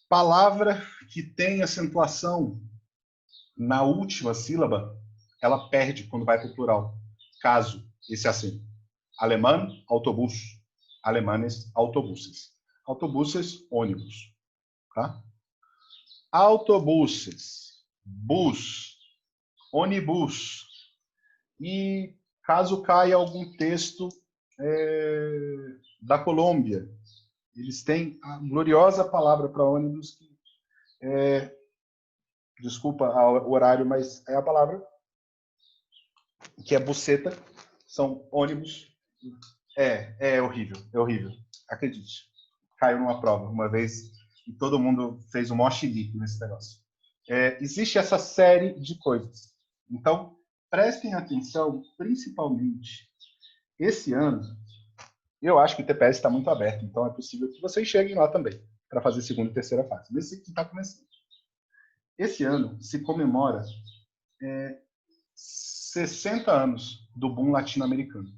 Speaker 1: Palavra que tem acentuação na última sílaba, ela perde quando vai para o plural. Caso esse acento. Alemão, autobus. Alemanes, autobuses. Autobuses, ônibus. Tá? Autobuses, bus, ônibus. E caso caia algum texto da Colômbia, eles têm a gloriosa palavra para ônibus, que desculpa o horário, mas é a palavra, que é buceta, são ônibus. É horrível, é horrível. Acredite. Caiu numa prova uma vez e todo mundo fez um maior chilique nesse negócio. Existe essa série de coisas. Então, prestem atenção, principalmente esse ano. Eu acho que o TPS está muito aberto, então é possível que vocês cheguem lá também, para fazer segunda e terceira fase. Nesse que está começando. Esse ano se comemora 60 anos do boom latino-americano.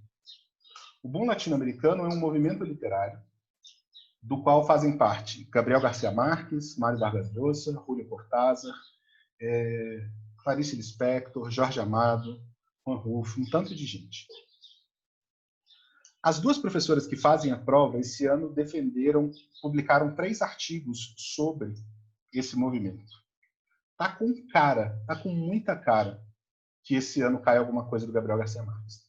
Speaker 1: O boom latino-americano é um movimento literário do qual fazem parte Gabriel Garcia Marques, Mário Vargas Llosa, Julio Cortázar, Clarice Lispector, Jorge Amado, Juan Rulfo, um tanto de gente. As duas professoras que fazem a prova esse ano publicaram 3 artigos sobre esse movimento. Tá com muita cara que esse ano cai alguma coisa do Gabriel Garcia Marques.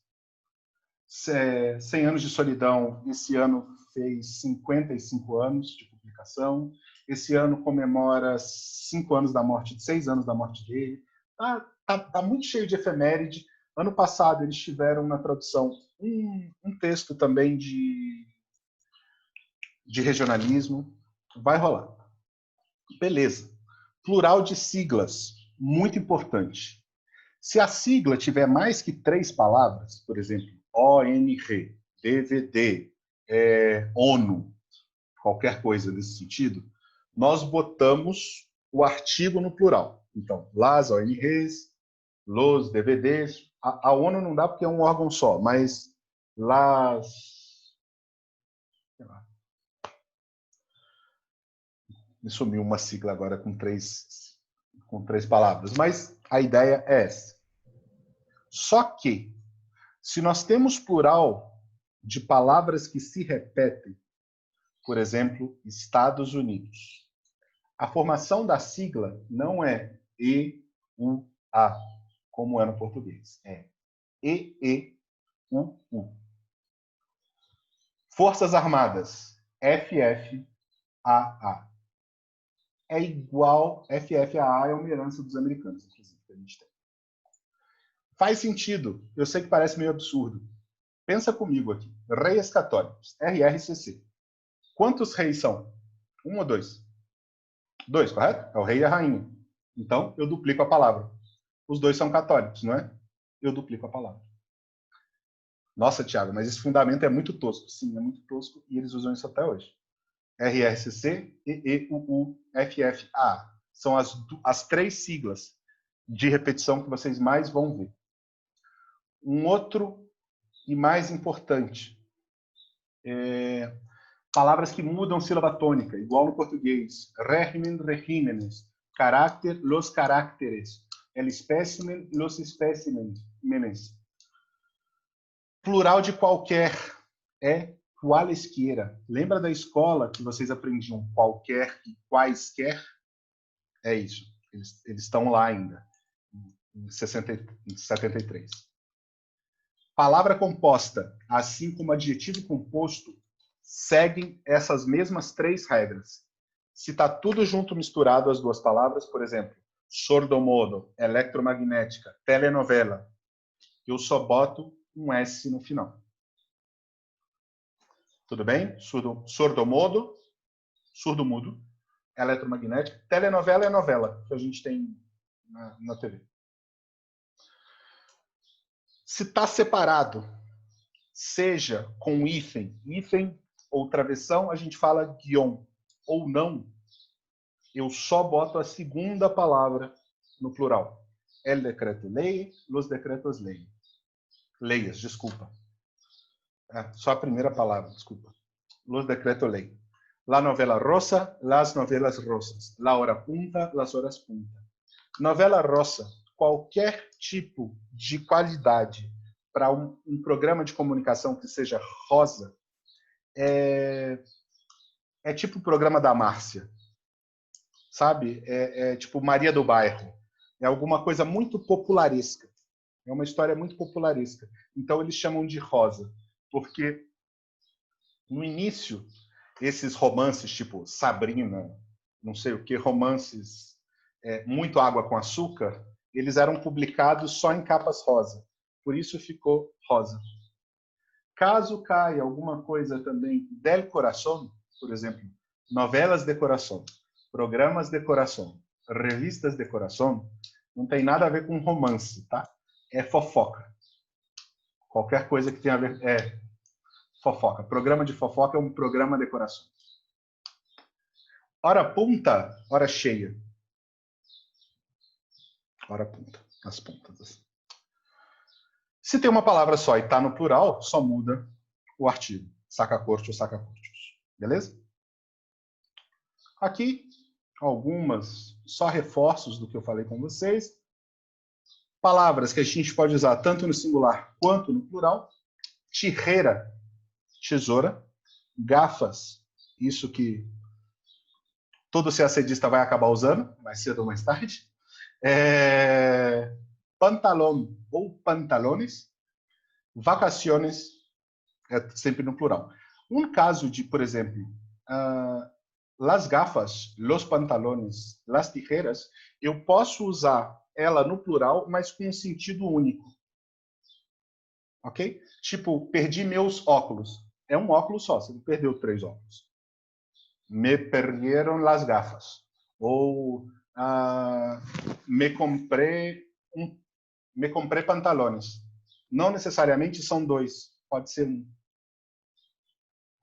Speaker 1: 100 anos de solidão, esse ano fez 55 anos de publicação. Esse ano comemora 6 anos da morte dele. Tá muito cheio de efeméride. Ano passado eles tiveram na tradução um texto também de regionalismo. Vai rolar. Beleza. Plural de siglas, muito importante. Se a sigla tiver mais que 3 palavras, por exemplo, ONG, DVD, ONU, qualquer coisa nesse sentido, nós botamos o artigo no plural. Então, las ONGs, los DVDs. A ONU não dá porque é um órgão só, mas me sumiu uma sigla agora com três palavras, mas a ideia é essa. Só que, se nós temos plural de palavras que se repetem, por exemplo, Estados Unidos, a formação da sigla não é E-U-A, como é no português. É E-E-U-U. Forças Armadas, F-F-A-A. É igual, F-F-A-A é uma herança dos americanos, inclusive, que a gente tem. Faz sentido. Eu sei que parece meio absurdo. Pensa comigo aqui. Reis católicos, RRCC. Quantos reis são? 1 ou 2? 2, correto? É o rei e a rainha. Então, eu duplico a palavra. Os 2 são católicos, não é? Eu duplico a palavra. Nossa, Thiago, mas esse fundamento é muito tosco. Sim, é muito tosco e eles usam isso até hoje. RRCC, EEUU, FFA. São as 3 siglas de repetição que vocês mais vão ver. Um outro e mais importante, palavras que mudam sílaba tônica, igual no português. Régimen, regímenes. Carácter, los caracteres. El espécimen, los espécimenes. Plural de qualquer é qualesquiera. Lembra da escola que vocês aprendiam qualquer e quaisquer? É isso. Eles estão lá ainda, em 73. Palavra composta, assim como adjetivo composto, seguem essas mesmas 3 regras. Se está tudo junto, misturado, as 2 palavras, por exemplo, sordomodo, eletromagnética, telenovela, eu só boto um S no final. Tudo bem? Sordomodo, surdo-mudo, eletromagnética, telenovela é novela que a gente tem na TV. Se está separado, seja com hífen ou travessão, a gente fala guion, ou não, eu só boto a segunda palavra no plural. El decreto ley, los decretos ley. Leias, desculpa. Só a primeira palavra, desculpa. Los decretos ley. La novela rosa, las novelas rosas. La hora punta, las horas punta. Novela rosa, qualquer tipo de qualidade para um programa de comunicação que seja rosa, é tipo o programa da Márcia, sabe? É tipo Maria do Bairro. É alguma coisa muito popularesca. É uma história muito popularesca. Então, eles chamam de rosa, porque no início, esses romances, tipo Sabrina, não sei o que, romances muito água com açúcar, eles eram publicados só em capas rosa. Por isso ficou rosa. Caso caia alguma coisa também del coração, por exemplo, novelas de coração, programas de coração, revistas de coração, não tem nada a ver com romance, tá? É fofoca. Qualquer coisa que tenha a ver é fofoca. Programa de fofoca é um programa de coração. Hora punta, hora cheia. Hora punta, as pontas. Se tem uma palavra só e está no plural, só muda o artigo. Sacacorte ou sacacortios. Beleza? Aqui, algumas só reforços do que eu falei com vocês. Palavras que a gente pode usar tanto no singular quanto no plural. Tijera, tesoura. Gafas, isso que todo CACDista vai acabar usando, mais cedo ou mais tarde. Pantalón ou pantalones. Vacaciones, é sempre no plural. Um caso de, por exemplo, las gafas, los pantalones, las tijeras, eu posso usar ela no plural, mas com um sentido único. Ok? Tipo, perdi meus óculos. É um óculos só, você não perdeu 3 óculos. Me perdieron las gafas. Ou me comprei pantalones. Não necessariamente são 2, pode ser 1.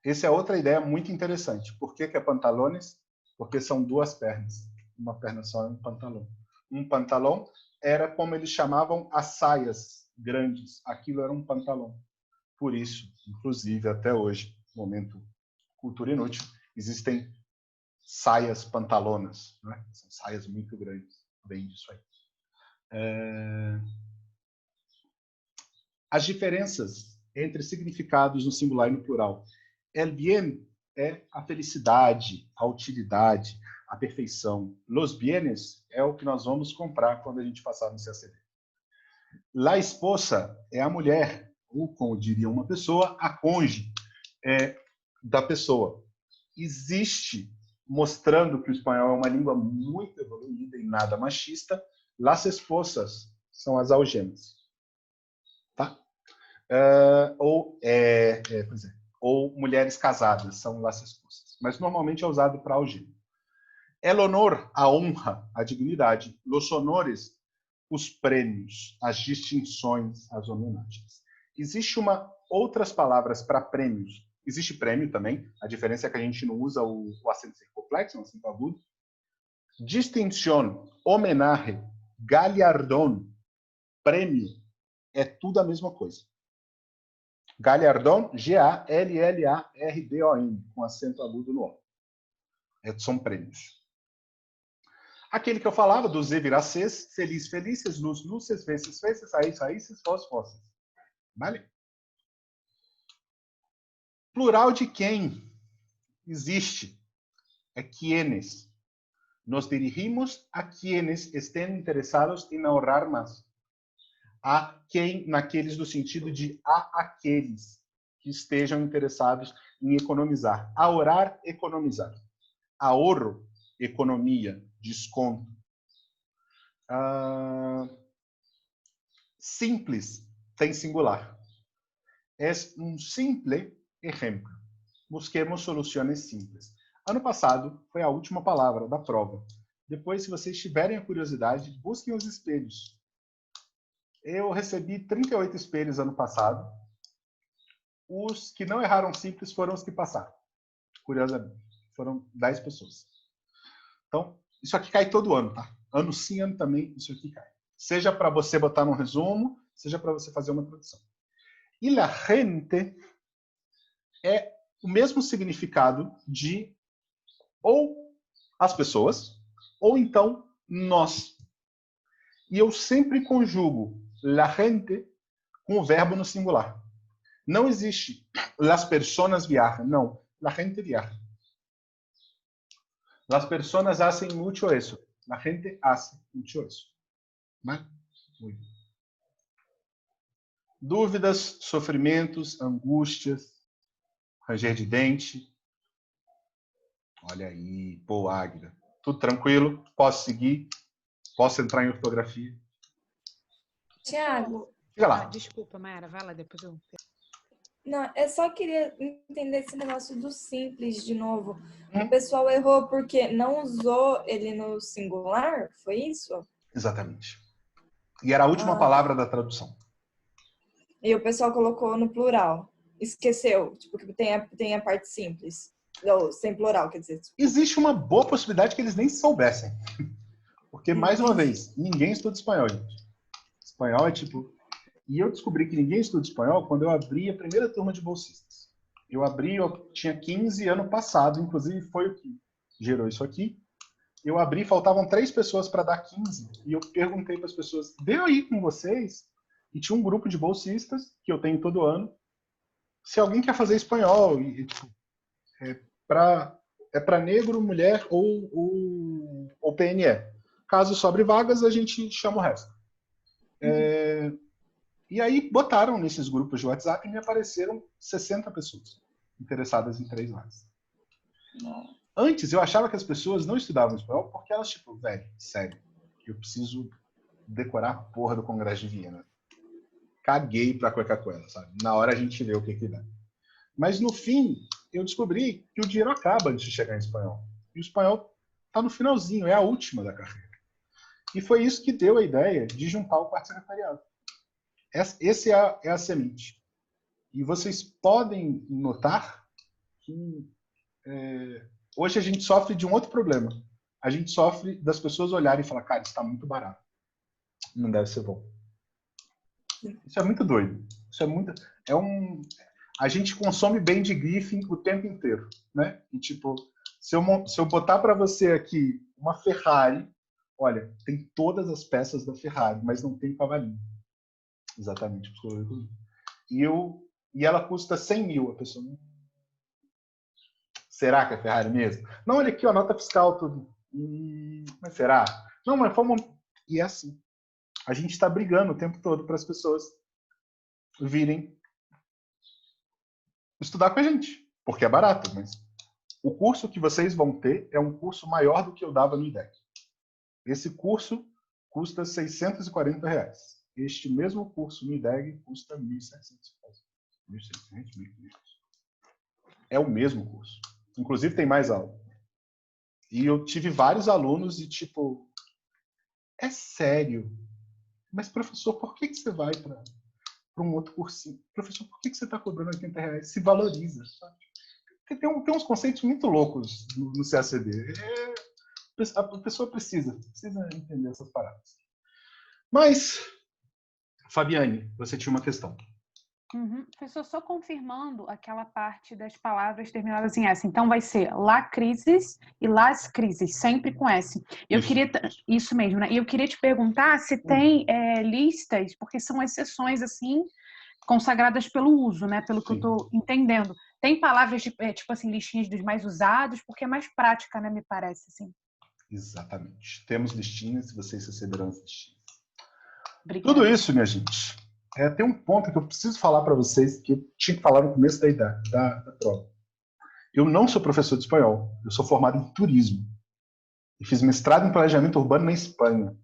Speaker 1: Essa é outra ideia muito interessante. Por que é pantalones? Porque são 2 pernas. Uma perna só é um pantalão. Um pantalão era como eles chamavam as saias grandes. Aquilo era um pantalão. Por isso, inclusive, até hoje, momento cultura inútil, existem saias pantalonas, né? São saias muito grandes. Vem disso aí. As diferenças entre significados no singular e no plural. El bien é a felicidade, a utilidade, a perfeição. Los bienes é o que nós vamos comprar quando a gente passar no CACD. La esposa é a mulher, ou como diria uma pessoa, a cônjuge da pessoa. Existe, mostrando que o espanhol é uma língua muito evoluída e nada machista, las esposas são as algemas. Tá? Ou mulheres casadas, são las esposas. Mas normalmente é usado para algema. El honor, a honra, a dignidade. Los honores, os prêmios, as distinções, as homenagens. Existe outras palavras para prêmios. Existe prêmio também. A diferença é que a gente não usa o acento circunflexo, o acento agudo. Distinção, homenagem, galardão, prêmio, é tudo a mesma coisa. Galardão, G-A-L-L-A-R-D-O-N, com acento agudo no O. São prêmios. Aquele que eu falava, dos eviraces, feliz, felices, luz, luces, vezes, vezes, raízes, fós, fósseis. Vale? Plural de quem existe é quienes. Nos dirigimos a quienes estén interessados em ahorrar mais. A quem, naqueles do sentido de a aqueles que estejam interessados em economizar. Ahorrar, economizar. Ahorro, economia, desconto. Simples tem singular. É um simple exemplo. Busquemos soluções simples. Ano passado foi a última palavra da prova. Depois, se vocês tiverem a curiosidade, busquem os espelhos. Eu recebi 38 espelhos ano passado. Os que não erraram simples foram os que passaram. Curiosamente. Foram 10 pessoas. Então, isso aqui cai todo ano, tá? Ano sim, ano também, isso aqui cai. Seja para você botar no resumo, seja para você fazer uma tradução. E la gente é o mesmo significado de ou as pessoas, ou então nós. E eu sempre conjugo la gente com o verbo no singular. Não existe las personas viajan, não. La gente viaja. Las personas hacen mucho eso. La gente hace mucho eso. ¿Vale? Muy bien. Dúvidas, sofrimentos, angústias, ranger de dente. Olha aí, pô, Águida. Tudo tranquilo? Posso seguir? Posso entrar em ortografia?
Speaker 3: Tiago.
Speaker 1: Fica lá.
Speaker 4: Desculpa, Mayara, vai lá, depois eu...
Speaker 3: Não, eu só queria entender esse negócio do simples de novo. O pessoal errou porque não usou ele no singular? Foi isso?
Speaker 1: Exatamente. E era a última palavra da tradução.
Speaker 3: E o pessoal colocou no plural. Esqueceu, tipo, que tem a parte simples. Ou sem plural, quer dizer.
Speaker 1: Existe uma boa possibilidade que eles nem soubessem. Porque, mais uma vez, ninguém estuda espanhol, gente. Espanhol é tipo... E eu descobri que ninguém estuda espanhol quando eu abri a primeira turma de bolsistas. Eu tinha 15 ano passado, inclusive foi o que gerou isso aqui. Eu abri, faltavam 3 pessoas para dar 15, e eu perguntei para as pessoas, deu aí com vocês? E tinha um grupo de bolsistas, que eu tenho todo ano, se alguém quer fazer espanhol, é para negro, mulher ou PNE. Caso sobre vagas, a gente chama o resto. E aí botaram nesses grupos de WhatsApp e me apareceram 60 pessoas interessadas em 3 vagas. Antes, eu achava que as pessoas não estudavam espanhol porque elas, tipo, velho, sério, eu preciso decorar a porra do Congresso de Viena. Caguei pra Coca-Cola, sabe? Na hora a gente vê o que dá. Mas, no fim, eu descobri que o dinheiro acaba antes de chegar em espanhol. E o espanhol tá no finalzinho, é a última da carreira. E foi isso que deu a ideia de juntar o quarto secretariado. Esse é a semente. E vocês podem notar que hoje a gente sofre de um outro problema. A gente sofre das pessoas olharem e falar, cara, isso está muito barato. Não deve ser bom. Isso é muito doido. Isso é muito... A gente consome bem de grife o tempo inteiro, né? E, tipo, se eu botar para você aqui uma Ferrari, olha, tem todas as peças da Ferrari, mas não tem cavalinho. Exatamente. E ela custa 100 mil. A pessoa, será que é Ferrari mesmo? Não, olha aqui, ó, nota fiscal, tudo. Mas será? Não, mas vamos... E é assim. A gente está brigando o tempo todo para as pessoas virem estudar com a gente, porque é barato, mas o curso que vocês vão ter é um curso maior do que eu dava no IDEC. Esse curso custa R$640. Este mesmo curso no IDEG custa R$1.700. 1.600, 1.500. É o mesmo curso. Inclusive tem mais aula. E eu tive vários alunos e tipo, é sério? Mas professor, por que você vai para um outro cursinho? Professor, por que você está cobrando R$80? Se valoriza, sabe? Porque tem uns conceitos muito loucos no CACD. A pessoa precisa entender essas paradas. Mas, Fabiane, você tinha uma questão.
Speaker 4: Professor, só confirmando aquela parte das palavras terminadas em S. Então, vai ser lá crises e las crises, sempre com S. Isso mesmo, né? E eu queria te perguntar se tem listas, porque são exceções, assim, consagradas pelo uso, né? Pelo que eu estou entendendo. Tem palavras, tipo assim, listinhas dos mais usados, porque é mais prática, né? Me parece, assim.
Speaker 1: Exatamente. Temos listinhas e vocês receberão as listinhas.
Speaker 4: Obrigada.
Speaker 1: Tudo isso, minha gente. Tem um ponto que eu preciso falar para vocês, que eu tinha que falar no começo da prova. Eu não sou professor de espanhol. Eu sou formado em turismo. E fiz mestrado em planejamento urbano na Espanha.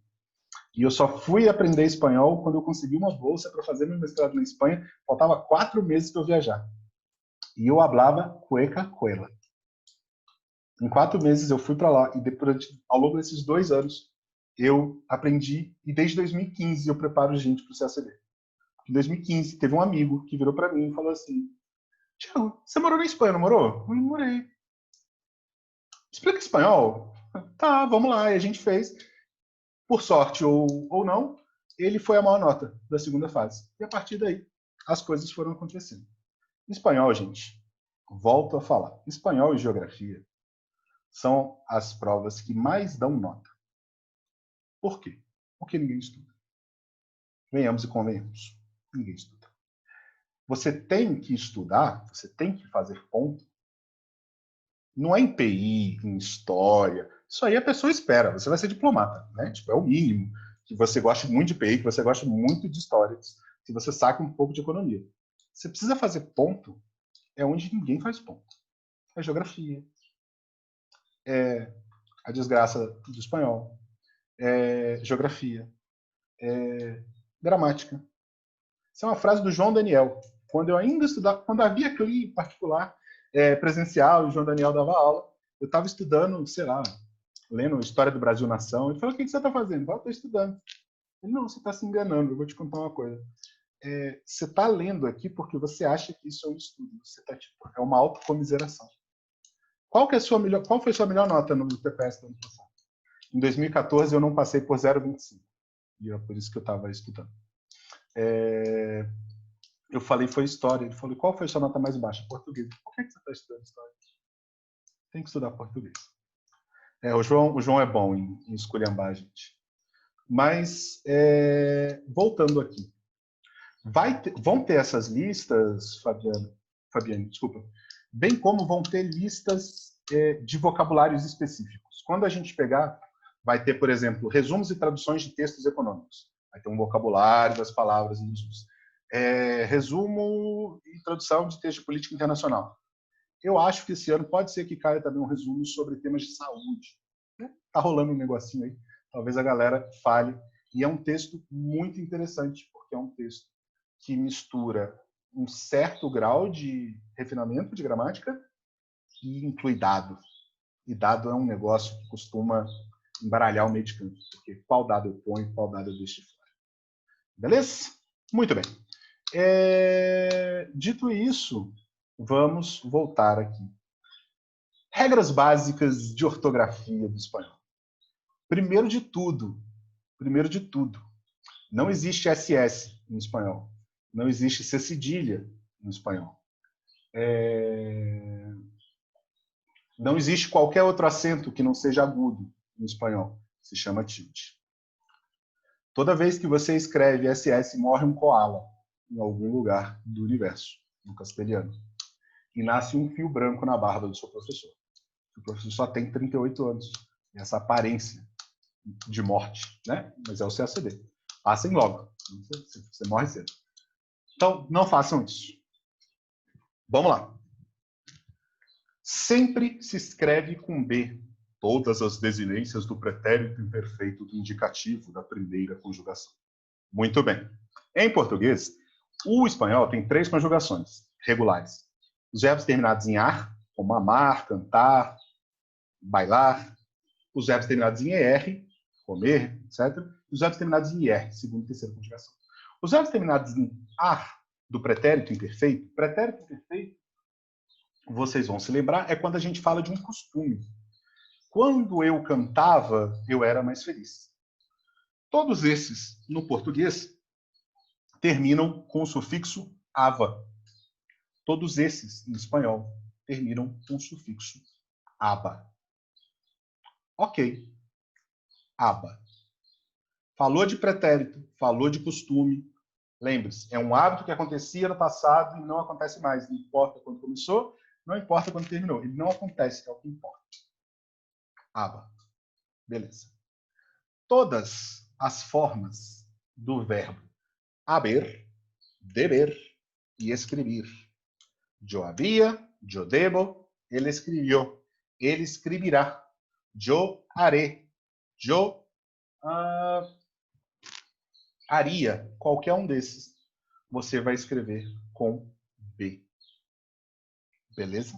Speaker 1: E eu só fui aprender espanhol quando eu consegui uma bolsa para fazer meu mestrado na Espanha. Faltava 4 meses para eu viajar. E eu hablava cueca cuela. Em 4 meses eu fui para lá. E depois, ao longo desses 2 anos, eu aprendi. E desde 2015 eu preparo gente para o CACD. Em 2015, teve um amigo que virou para mim e falou assim: Tiago, você morou na Espanha, não morou? Eu morei. Explica espanhol? Tá, vamos lá. E a gente fez. Por sorte ou não, ele foi a maior nota da segunda fase. E a partir daí, as coisas foram acontecendo. Espanhol, gente, volto a falar. Espanhol e geografia são as provas que mais dão nota. Por quê? Porque ninguém estuda. Venhamos e convenhamos. Ninguém estuda. Você tem que estudar, você tem que fazer ponto. Não é em PI, em história. Isso aí a pessoa espera. Você vai ser diplomata, né? Tipo, é o mínimo. Que você goste muito de PI, que você goste muito de histórias, que você saque um pouco de economia. Você precisa fazer ponto é onde ninguém faz ponto. É geografia. É a desgraça do espanhol. É geografia. É gramática. Essa é uma frase do João Daniel. Quando eu ainda estudava, quando havia CLI particular, presencial, e o João Daniel dava aula, eu estava estudando, sei lá, lendo História do Brasil Nação. Ele falou: o que você está fazendo? Eu estou estudando. Ele: não, você está se enganando, eu vou te contar uma coisa. Você está lendo aqui porque você acha que isso é um estudo. Você tá, tipo, é uma autocomiseração. Qual foi a sua melhor nota no TPS do ano passado? Em 2014 eu não passei por 0,25. E é por isso que eu estava estudando. Eu falei, foi história. Ele falou: qual foi a sua nota mais baixa? Português. Por que você está estudando história? Tem que estudar português. O João é bom em esculhambar a gente. Mas, voltando aqui. Vão ter essas listas, Fabiane, desculpa, bem como vão ter listas de vocabulários específicos. Quando a gente pegar, vai ter, por exemplo, resumos e traduções de textos econômicos. Vai ter um vocabulário das palavras em uso. Resumo e tradução de texto de política internacional. Eu acho que esse ano pode ser que caia também um resumo sobre temas de saúde. Tá rolando um negocinho aí. Talvez a galera fale. E é um texto muito interessante, porque é um texto que mistura um certo grau de refinamento de gramática e inclui dado. E dado é um negócio que costuma embaralhar o meio de campo. Porque qual dado eu ponho, qual dado eu deixo de fora. Beleza? Muito bem. Dito isso, vamos voltar aqui. Regras básicas de ortografia do espanhol. Primeiro de tudo, Não existe SS no espanhol. Não existe C cedilha no espanhol. Não existe qualquer outro acento que não seja agudo no espanhol. Se chama tilde. Toda vez que você escreve SS, morre um koala em algum lugar do universo, no castelhano. E nasce um fio branco na barba do seu professor. O professor só tem 38 anos. E essa aparência de morte, né? Mas é o CACD. Passem logo. Você morre cedo. Então, não façam isso. Vamos lá. Sempre se escreve com B todas as desinências do pretérito imperfeito do indicativo da primeira conjugação. Muito bem. Em português, o espanhol tem 3 conjugações regulares. Os verbos terminados em ar, como amar, cantar, bailar. Os verbos terminados em ER, comer, etc. E os verbos terminados em IR, segunda e terceira conjugação. Os verbos terminados em ar, do pretérito imperfeito, vocês vão se lembrar, é quando a gente fala de um costume. Quando eu cantava, eu era mais feliz. Todos esses, no português, terminam com o sufixo ava. Todos esses, em espanhol, terminam com o sufixo aba. Ok. Aba. Falou de pretérito, falou de costume. Lembre-se, é um hábito que acontecia no passado e não acontece mais. Não importa quando começou, não importa quando terminou. Ele não acontece, é o que importa. Aba. Beleza. Todas as formas do verbo haber, deber e escrever. Yo había, yo debo, ele escribió, ele escribirá. Yo haré, yo haria. Qualquer um desses, você vai escrever com B. Beleza?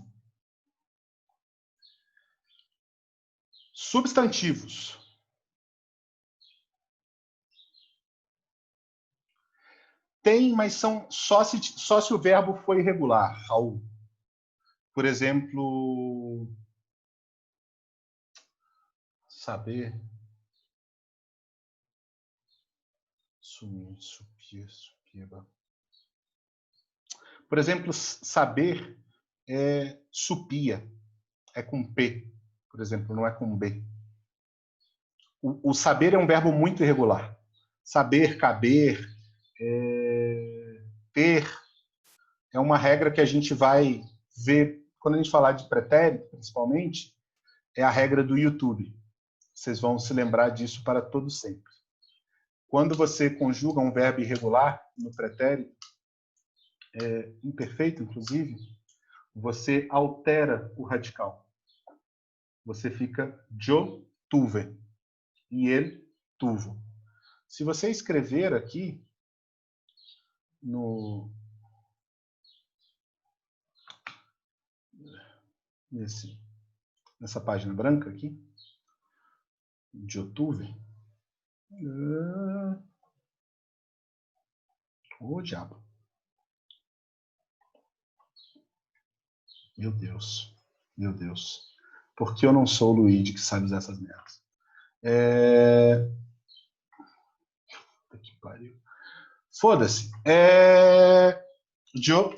Speaker 1: Substantivos. Tem, mas são só se o verbo for irregular, Raul. Por exemplo, saber, sumir, supir, supiba. Por exemplo, saber é supia, é com P, por exemplo, não é com B. O saber é um verbo muito irregular. Saber, caber, ter, é uma regra que a gente vai ver, quando a gente falar de pretérito, principalmente, é a regra do YouTube. Vocês vão se lembrar disso para todo sempre. Quando você conjuga um verbo irregular no pretérito, imperfeito, inclusive, você altera o radical. Você fica yo tuve e ele tuvo. Se você escrever aqui nessa página branca aqui, yo tuve, ô diabo. Meu Deus. Meu Deus. Porque eu não sou o Luigi que sabe usar essas merdas. Que pariu. Foda-se. Eu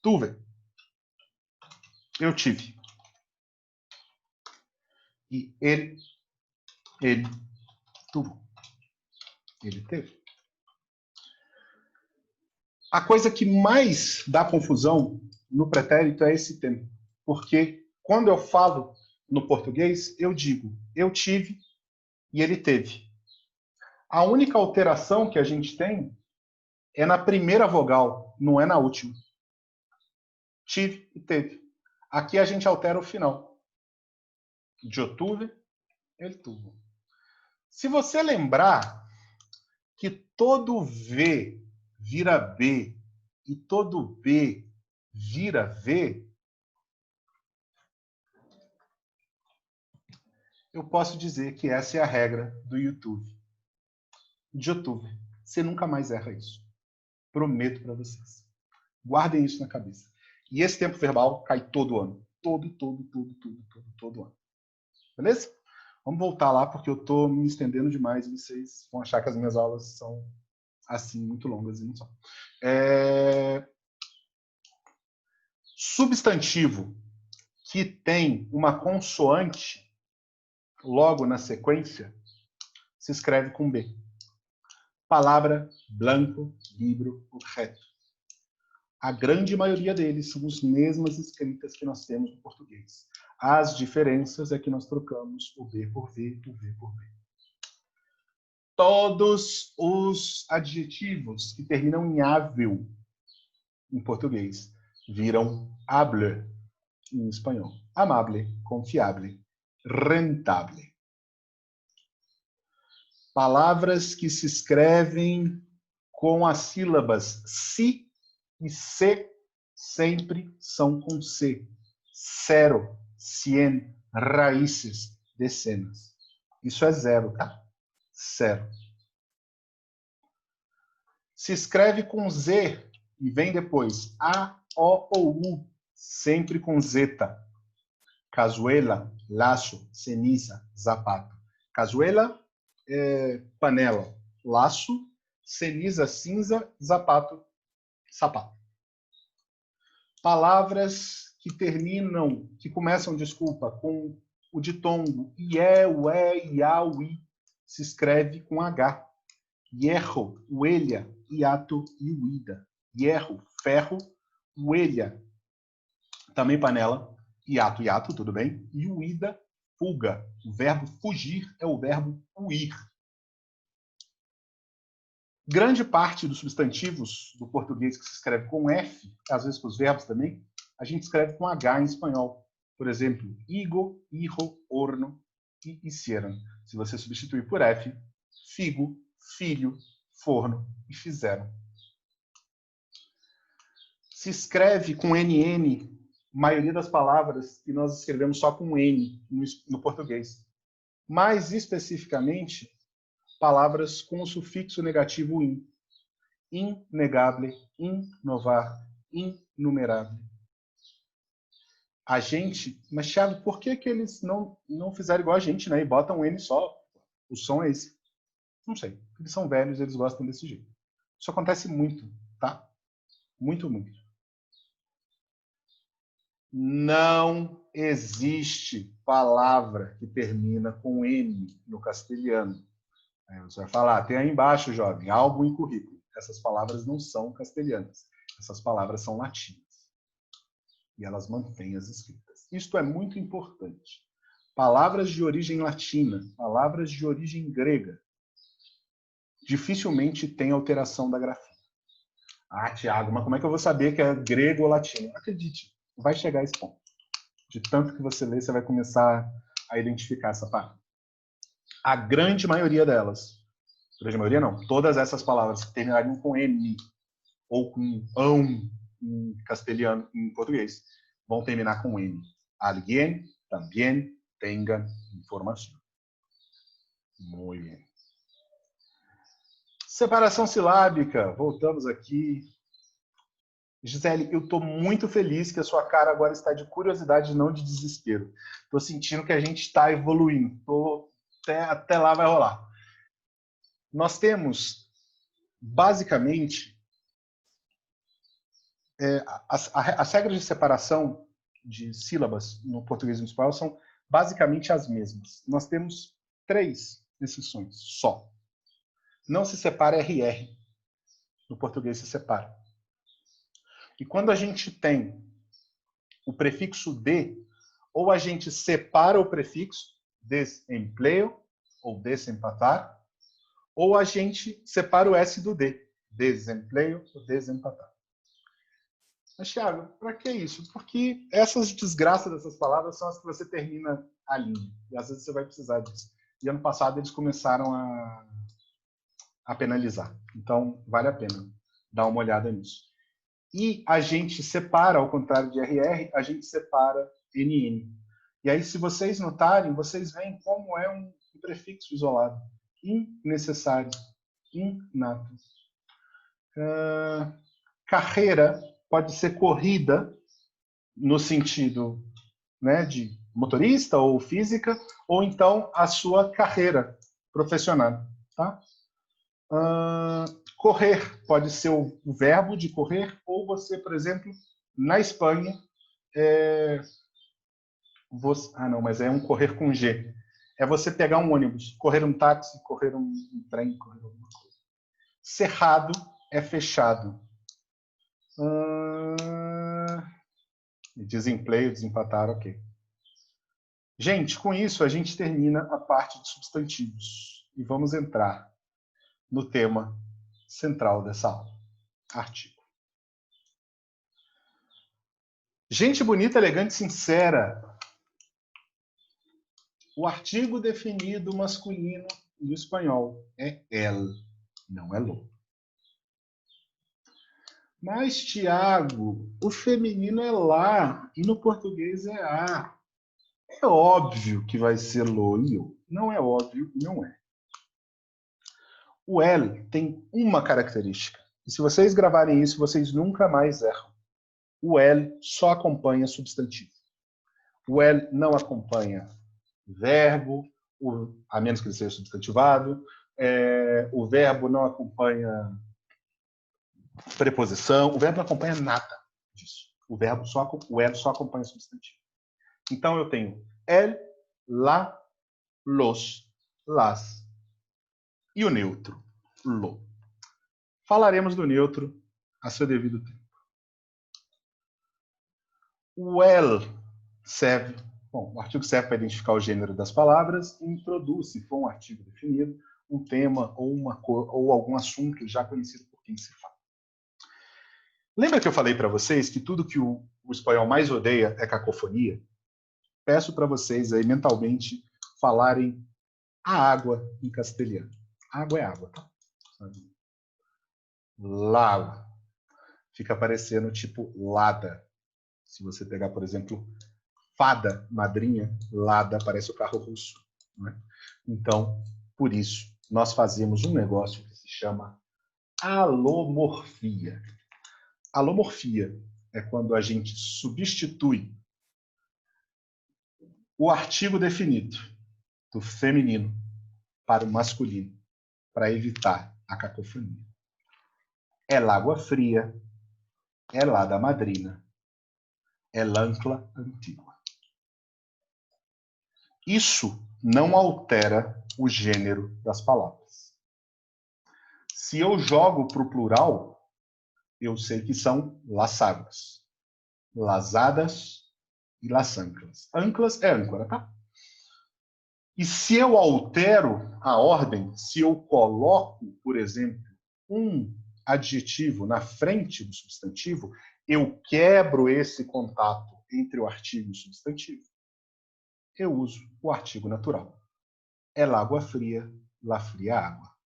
Speaker 1: tuve. Eu tive. E ele tuvo. Ele teve. A coisa que mais dá confusão no pretérito é esse tempo. Porque quando eu falo no português, eu digo eu tive e ele teve. A única alteração que a gente tem é na primeira vogal, não é na última. Tive e teve. Aqui a gente altera o final. Eu tuve, ele tuvo. Se você lembrar que todo V vira B e todo B vira V, eu posso dizer que essa é a regra do YouTube. YouTube. Você nunca mais erra isso. Prometo para vocês. Guardem isso na cabeça. E esse tempo verbal cai todo ano. Todo ano. Beleza? Vamos voltar lá, porque eu estou me estendendo demais e vocês vão achar que as minhas aulas são assim, muito longas e não são. Substantivo que tem uma consoante logo na sequência se escreve com B. Palavra, blanco, livro, objeto. A grande maioria deles são as mesmas escritas que nós temos no português. As diferenças é que nós trocamos o B por V, o V por B. Todos os adjetivos que terminam em ável em português viram hable em espanhol. Amable, confiable, rentable. Palavras que se escrevem com as sílabas si e se sempre são com C. Cero, cien, raízes, decenas. Isso é zero, tá? Zero. Se escreve com Z e vem depois A, O ou U, sempre com zeta. Cazuela, laço, ceniza, zapato. Cazuela é panela, laço, ceniza, cinza, zapato, sapato. Palavras que terminam, que começam, desculpa, com o ditongo ié, ué, iá, ui, se escreve com H. Hierro, uelha, hiato e uida. Hierro, ferro, uelha, também panela, hiato, hiato, tudo bem? E uida, fuga. O verbo fugir é o verbo huir. Grande parte dos substantivos do português que se escreve com F, às vezes com os verbos também, a gente escreve com H em espanhol. Por exemplo, higo, hijo, horno e hicieron. Se você substituir por F, figo, filho, forno e fizeram. Se escreve com NN, maioria das palavras que nós escrevemos só com N no português. Mais especificamente, palavras com o sufixo negativo in. Innegable, inovar, inumerável. A gente... Mas, Thiago, por que eles não fizeram igual a gente, né? E botam um N só? O som é esse. Não sei. Eles são velhos, eles gostam desse jeito. Isso acontece muito, tá? Muito, muito. Não existe palavra que termina com N no castelhano. Aí você vai falar, tem aí embaixo, jovem, algo em currículo. Essas palavras não são castelhanas. Essas palavras são latinas. E elas mantêm as escritas. Isto é muito importante. Palavras de origem latina, palavras de origem grega, dificilmente tem alteração da grafia. Ah, Tiago, mas como é que eu vou saber que é grego ou latino? Acredite, vai chegar a esse ponto. De tanto que você lê, você vai começar a identificar essa parte. A grande maioria delas, grande maioria não, todas essas palavras que terminariam com M ou com ão em castelhano, em português, vão terminar com N. Alguien, también, tenga informação. Muito bem. Separação silábica, voltamos aqui. Gisele, eu estou muito feliz que a sua cara agora está de curiosidade, não de desespero. Estou sentindo que a gente está evoluindo. Até lá vai rolar. Nós temos, basicamente, as regras de separação de sílabas no português e no espanhol são basicamente as mesmas. Nós temos 3 exceções só. Não se separa RR. No português se separa. E quando a gente tem o prefixo de, ou a gente separa o prefixo, desempleo ou desempatar, ou a gente separa o S do D, desempleo ou desempatar. Mas, Thiago, para que isso? Porque essas desgraças dessas palavras são as que você termina a linha. E às vezes você vai precisar disso. E ano passado eles começaram a penalizar. Então, vale a pena dar uma olhada nisso. E a gente separa, ao contrário de RR, a gente separa NN. E aí, se vocês notarem, vocês veem como é um prefixo isolado. Innecessário, inato. Carreira pode ser corrida, no sentido, né, de motorista ou física, ou então a sua carreira profissional. Tá? Correr pode ser o verbo de correr, ou você, por exemplo, na Espanha, não, mas é um correr com G. É você pegar um ônibus, correr um táxi, correr um trem, correr alguma coisa. Cerrado é fechado. Desempleo, desempatar, ok. Gente, com isso a gente termina a parte de substantivos. E vamos entrar no tema central dessa aula. Artigo. Gente bonita, elegante, sincera. O artigo definido masculino no espanhol é el, não é lo. Mas, Tiago, o feminino é lá e no português é a. É óbvio que vai ser lo e o. Não é óbvio, não é. O el tem uma característica. E se vocês gravarem isso, vocês nunca mais erram. O el só acompanha substantivo. O el não acompanha verbo, a menos que ele seja substantivado. O verbo não acompanha preposição. O verbo não acompanha nada disso. O el só acompanha substantivo. Então eu tenho el, la, los, las e o neutro, lo. Falaremos do neutro a seu devido tempo. O el serve, o artigo serve para identificar o gênero das palavras e introduz, se for um artigo definido, um tema ou algum assunto já conhecido por quem se fala. Lembra que eu falei para vocês que tudo que o espanhol mais odeia é cacofonia? Peço para vocês aí mentalmente falarem a água em castelhano. Água é água, tá? Lago. Fica parecendo tipo lada. Se você pegar, por exemplo, fada, madrinha, lada, parece o carro russo. Né? Então, por isso, nós fazemos um negócio que se chama alomorfia. Alomorfia é quando a gente substitui o artigo definido do feminino para o masculino, para evitar a cacofonia. É água fria, é lá da madrina, é l'ancla antiga. Isso não altera o gênero das palavras. Se eu jogo para o plural, eu sei que são las águas, lasadas e las anclas. Anclas é âncora, tá? E se eu altero a ordem, se eu coloco, por exemplo, um adjetivo na frente do substantivo, eu quebro esse contato entre o artigo e o substantivo. Eu uso o artigo natural. El agua fría, la fría agua.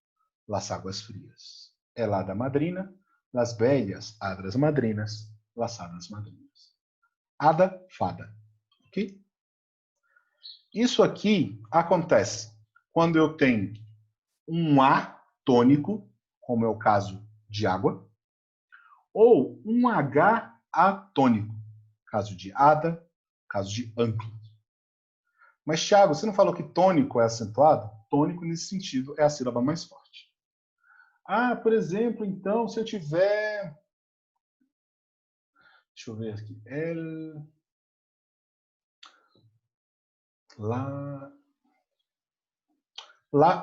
Speaker 1: Las aguas frías. El hada madrina, las bellas hadas madrinas, las hadas madrinas. Hada, fada. Ok? Isso aqui acontece quando eu tenho um A tônico, como é o caso de água, ou um H atônico, caso de hada, caso de ancla. Mas, Thiago, você não falou que tônico é acentuado? Tônico, nesse sentido, é a sílaba mais forte. Por exemplo, então, se eu tiver... Deixa eu ver aqui. Lá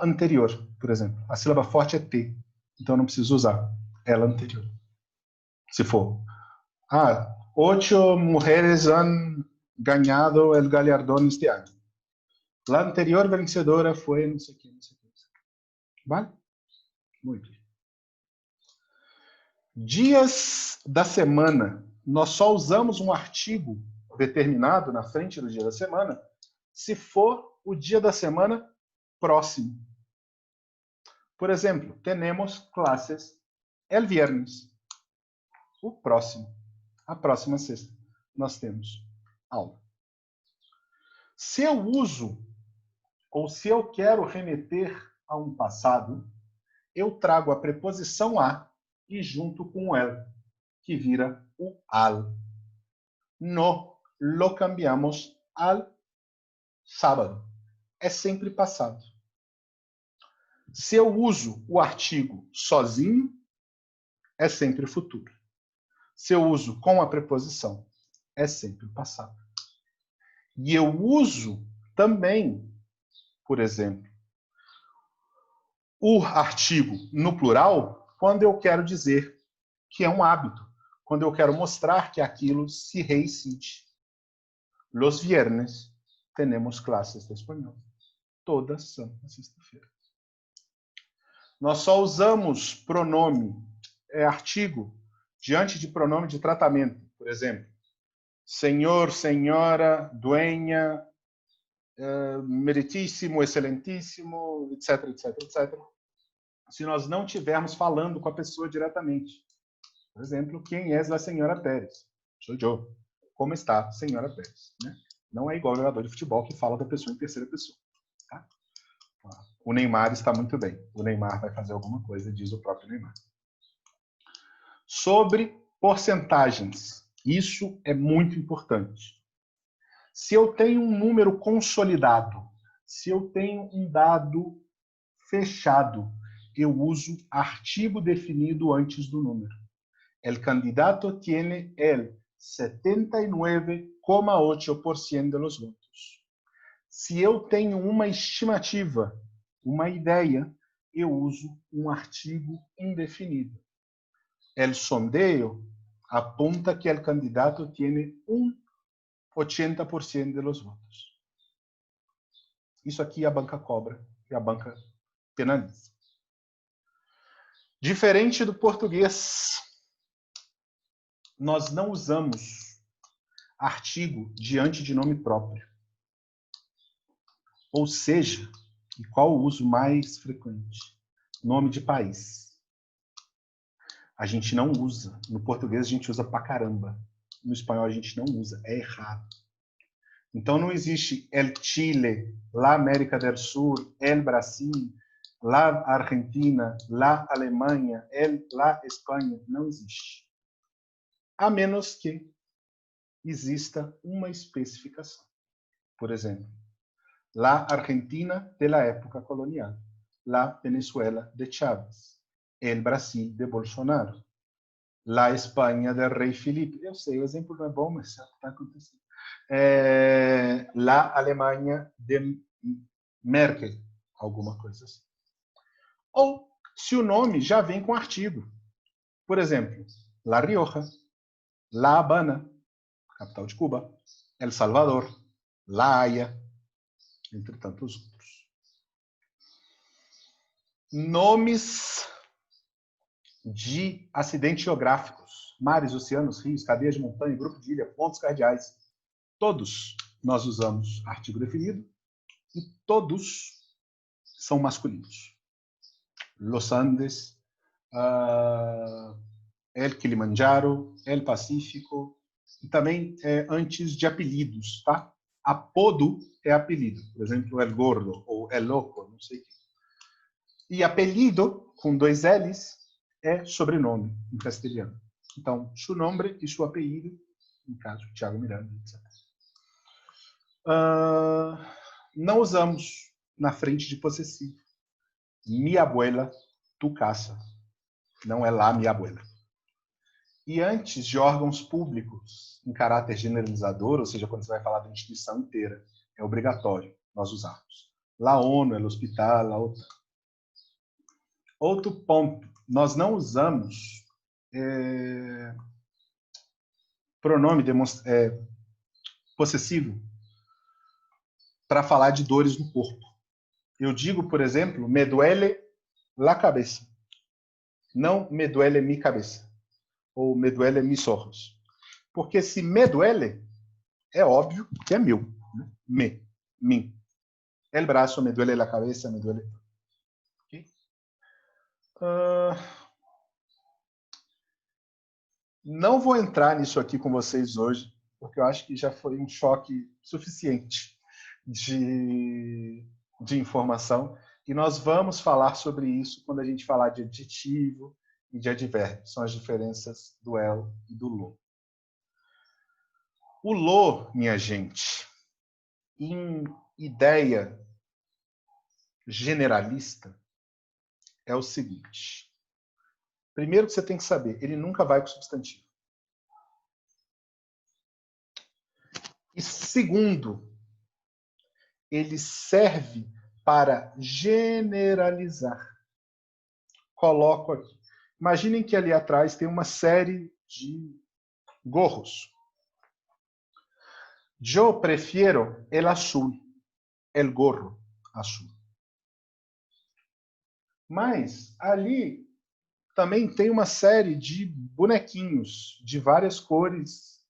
Speaker 1: anterior, por exemplo. A sílaba forte é T. Então, eu não preciso usar ela anterior. Se for. 8 mulheres han ganhado el galardón este año. La anterior vencedora foi não sei o que, não sei o que. Vale? Muito bem. Dias da semana. Nós só usamos um artigo determinado na frente do dia da semana se for o dia da semana próximo. Por exemplo, tenemos clases el viernes. O próximo. A próxima sexta. Nós temos aula. Se eu uso ou se eu quero remeter a um passado, eu trago a preposição a e junto com o el, que vira o al. No lo cambiamos al sábado. É sempre passado. Se eu uso o artigo sozinho, é sempre futuro. Se eu uso com a preposição, é sempre passado. E eu uso também, por exemplo, o artigo no plural quando eu quero dizer que é um hábito, quando eu quero mostrar que aquilo se reincide. Los viernes tenemos clases de espanhol. Toda santa sexta-feira. Nós só usamos pronome, artigo, diante de pronome de tratamento. Por exemplo, senhor, senhora, dueña, meritíssimo, excelentíssimo, etc, etc, etc. Se nós não estivermos falando com a pessoa diretamente. Por exemplo, quem é a senhora Pérez? Sou eu. Como está, senhora Pérez? Né? Não é igual ao jogador de futebol que fala da pessoa em terceira pessoa. Tá? O Neymar está muito bem. O Neymar vai fazer alguma coisa, diz o próprio Neymar. Sobre porcentagens. Isso é muito importante. Se eu tenho um número consolidado, se eu tenho um dado fechado, eu uso artigo definido antes do número. El candidato tiene el 79,8% de los votos. Se eu tenho uma estimativa, uma ideia, eu uso um artigo indefinido. El sondeo apunta que el candidato tiene un 80% de los votos. Isso aqui a banca cobra e a banca penaliza. Diferente do português, nós não usamos artigo diante de nome próprio. Ou seja, e qual o uso mais frequente? Nome de país. A gente não usa. No português a gente usa pra caramba. No espanhol a gente não usa. É errado. Então não existe el Chile, la América del Sur, el Brasil, la Argentina, la Alemanha, la Espanha. Não existe. A menos que exista uma especificação. Por exemplo, la Argentina de la época colonial, la Venezuela de Chávez, el Brasil de Bolsonaro, la Espanha del rei Felipe. Eu sei, o exemplo não é bom, mas está acontecendo. La Alemanha de Merkel, alguma coisa assim. Ou se o nome já vem com artigo. Por exemplo, La Rioja, La Habana, capital de Cuba, El Salvador, La Haya, entre tantos outros. Nomes de acidentes geográficos, mares, oceanos, rios, cadeias de montanha, grupo de ilha, pontos cardeais. Todos nós usamos artigo definido e todos são masculinos. Los Andes, El Kilimanjaro, El Pacífico, e também antes de apelidos, tá? Apodo é apelido. Por exemplo, El Gordo ou El Loco, não sei o quê. E apelido, com 2 L's, é sobrenome em castelhano. Então, su nombre e su apelido, no caso, Thiago Miranda, etc. Não usamos na frente de possessivo. Mi abuela, tu casa. Não é lá minha abuela. E antes de órgãos públicos em caráter generalizador, ou seja, quando você vai falar da instituição inteira, é obrigatório nós usarmos. La ONU, el hospital, la OTAN. Outro ponto, nós não usamos pronome possessivo para falar de dores no corpo. Eu digo, por exemplo, me duele la cabeza. Não me duele mi cabeza. Ou me duele mis ojos. Porque se me duele, é óbvio que é meu. Né? Mim. El braço, me duele la cabeza, me duele. Okay? Não vou entrar nisso aqui com vocês hoje, porque eu acho que já foi um choque suficiente de informação. E nós vamos falar sobre isso quando a gente falar de adjetivo e de advérbio. São as diferenças do el e do lo. O lo, minha gente, em ideia generalista é o seguinte. Primeiro que você tem que saber, ele nunca vai com substantivo. E segundo, ele serve para generalizar. Coloco aqui. Imaginem que ali atrás tem uma série de gorros. Eu prefiro el azul, el gorro azul. Mas ali também tem uma série de bonequinhos de várias cores.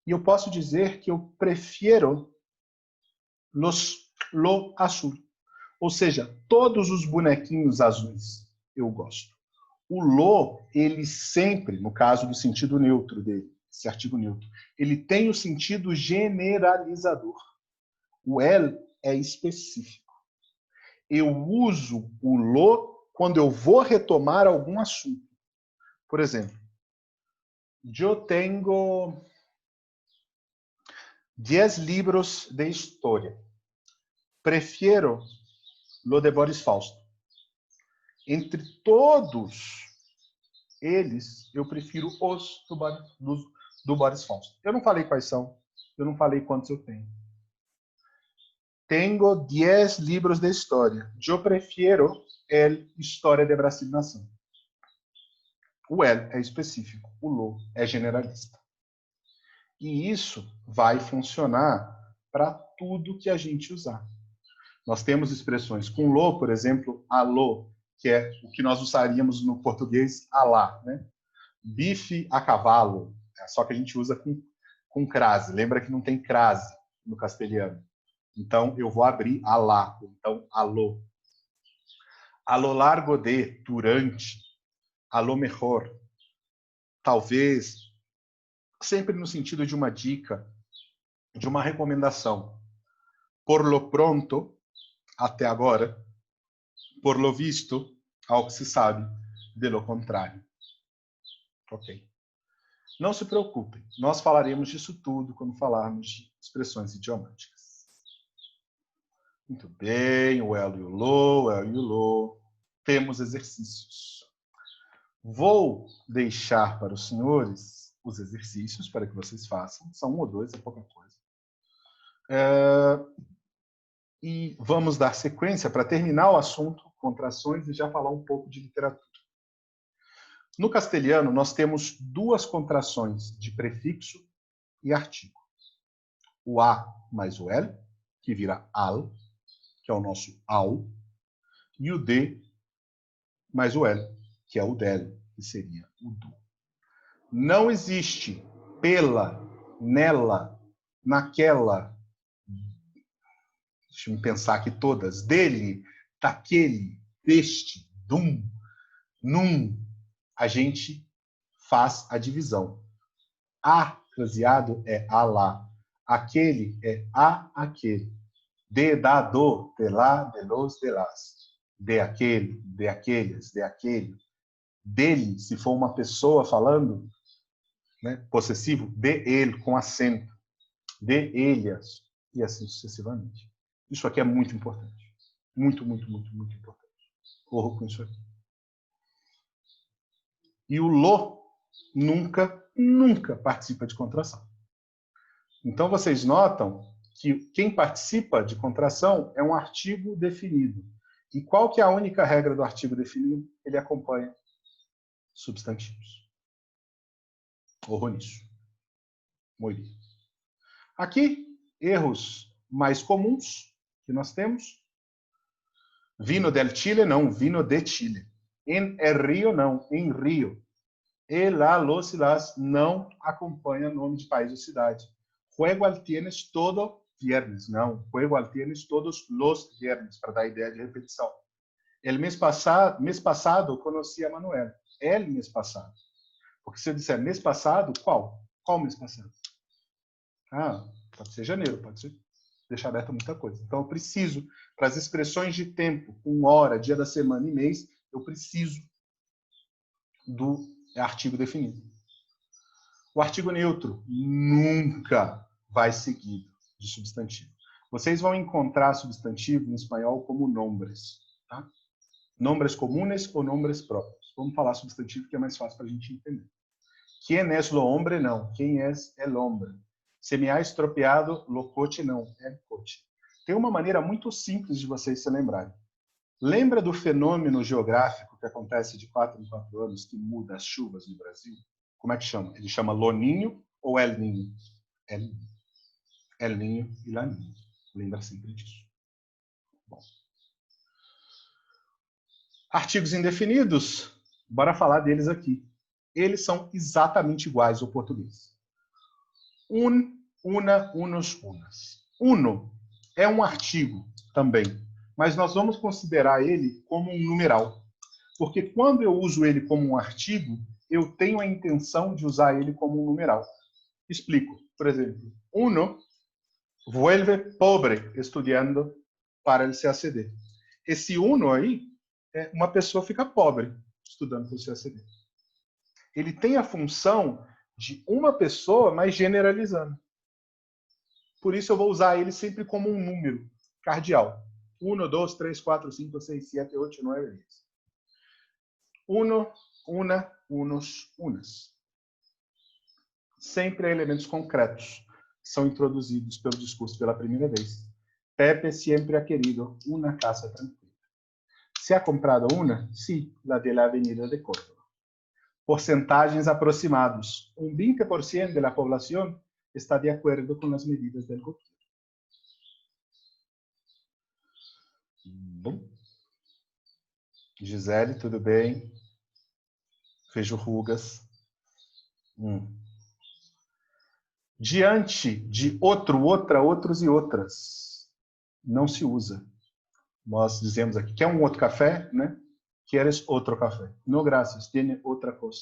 Speaker 1: E eu posso dizer que eu prefiro lo azul. Ou seja, todos os bonequinhos azuis eu gosto. O lo, ele sempre, no caso do sentido neutro dele, esse artigo neutro, ele tem o sentido generalizador. O el é específico. Eu uso o lo quando eu vou retomar algum assunto. Por exemplo, eu tenho 10 livros de história. Prefiro lo de Boris Fausto. Entre todos eles, eu prefiro os do Boris Fausto. Eu não falei quais são, eu não falei quantos eu tenho. Tenho 10 livros de história. Eu prefiro el História de Brasil Nação. O el é específico, o lo é generalista. E isso vai funcionar para tudo que a gente usar. Nós temos expressões com lo, por exemplo, alô, que é o que nós usaríamos no português alá, né? Bife a cavalo, só que a gente usa com crase. Lembra que não tem crase no castelhano. Então, eu vou abrir alá, então alô. A lo largo de, durante, a lo mejor, talvez, sempre no sentido de uma dica, de uma recomendação. Por lo pronto, até agora, por lo visto, ao que se sabe, de lo contrário. Ok. Não se preocupem, nós falaremos disso tudo quando falarmos de expressões idiomáticas. Muito bem, o el e o lo. Temos exercícios. Vou deixar para os senhores os exercícios para que vocês façam. São 1 ou 2, é pouca coisa. E vamos dar sequência para terminar o assunto contrações e já falar um pouco de literatura. No castelhano, nós temos 2 contrações de prefixo e artigo. O a mais o el, que vira al, que é o nosso ao, e o de mais o el, que é o del, que seria o do. Não existe pela, nela, naquela, deixa eu pensar aqui todas, dele, daquele, deste, dum, num. A gente faz a divisão. A craseado é a lá. Aquele é a aquele. De, da, do, de lá, de los, de las. De aquele, de aqueles, de aquele. Dele, se for uma pessoa falando, né, possessivo, de ele, com acento. De ellas, e assim sucessivamente. Isso aqui é muito importante. Muito, muito, muito, muito importante. Corro com isso aqui. E o lo nunca, nunca participa de contração. Então, vocês notam que quem participa de contração é um artigo definido. E qual que é a única regra do artigo definido? Ele acompanha substantivos. Corro nisso. Muito bem. Aqui, erros mais comuns que nós temos. Vino del Chile, não. Vino de Chile. En el Rio, não. Em Rio. E lá, los e las, não acompanha nome de país ou cidade. Juego al tienes todo viernes. Não. Juego al tienes todos los viernes, para dar a ideia de repetição. El mês passado, conheci a Manuel. El mês passado. Porque se eu disser mês passado, qual? Qual mês passado? Ah, pode ser janeiro, pode ser deixar aberta muita coisa. Então, eu preciso, para as expressões de tempo, com hora, dia da semana e mês, eu preciso do artigo definido. O artigo neutro nunca vai seguido de substantivo. Vocês vão encontrar substantivo em espanhol como nombres, tá? Nombres comunes ou nombres próprios. Vamos falar substantivo que é mais fácil para a gente entender. ¿Quién es lo hombre? Não. ¿Quién es el hombre? Se me ha estropeado lo coche? Não. É coche. Tem uma maneira muito simples de vocês se lembrarem. Lembra do fenômeno geográfico que acontece de 4 em 4 anos, que muda as chuvas no Brasil? Como é que chama? Ele chama Loninho ou El Niño? El Niño e La Niña. Lembra sempre disso. Bom. Artigos indefinidos. Bora falar deles aqui. Eles são exatamente iguais ao português. Una, unos, unas. Uno é um artigo também, mas nós vamos considerar ele como um numeral. Porque quando eu uso ele como um artigo, eu tenho a intenção de usar ele como um numeral. Explico. Por exemplo, uno vuelve pobre estudiando para el CACD. Esse uno aí, uma pessoa fica pobre estudando para o CACD. Ele tem a função de uma pessoa, mas generalizando. Por isso eu vou usar ele sempre como um número cardial. 1, 2, 3, 4, 5, 6, 7, 8, 9, 10. Uno, una, unos, unas. Sempre elementos concretos que são introduzidos pelo discurso pela primeira vez. Pepe siempre ha querido una casa tranquila. ¿Se ha comprado una? Sí, la de la Avenida de Córdoba. Porcentagens aproximados. 20% da população está de acordo com as medidas do governo. Bom. Gisele, tudo bem? Vejo rugas. Diante de outro, outra, outros e outras, não se usa. Nós dizemos aqui, quer um outro café, né? Queres outro café? No, graças, tiene outra coisa.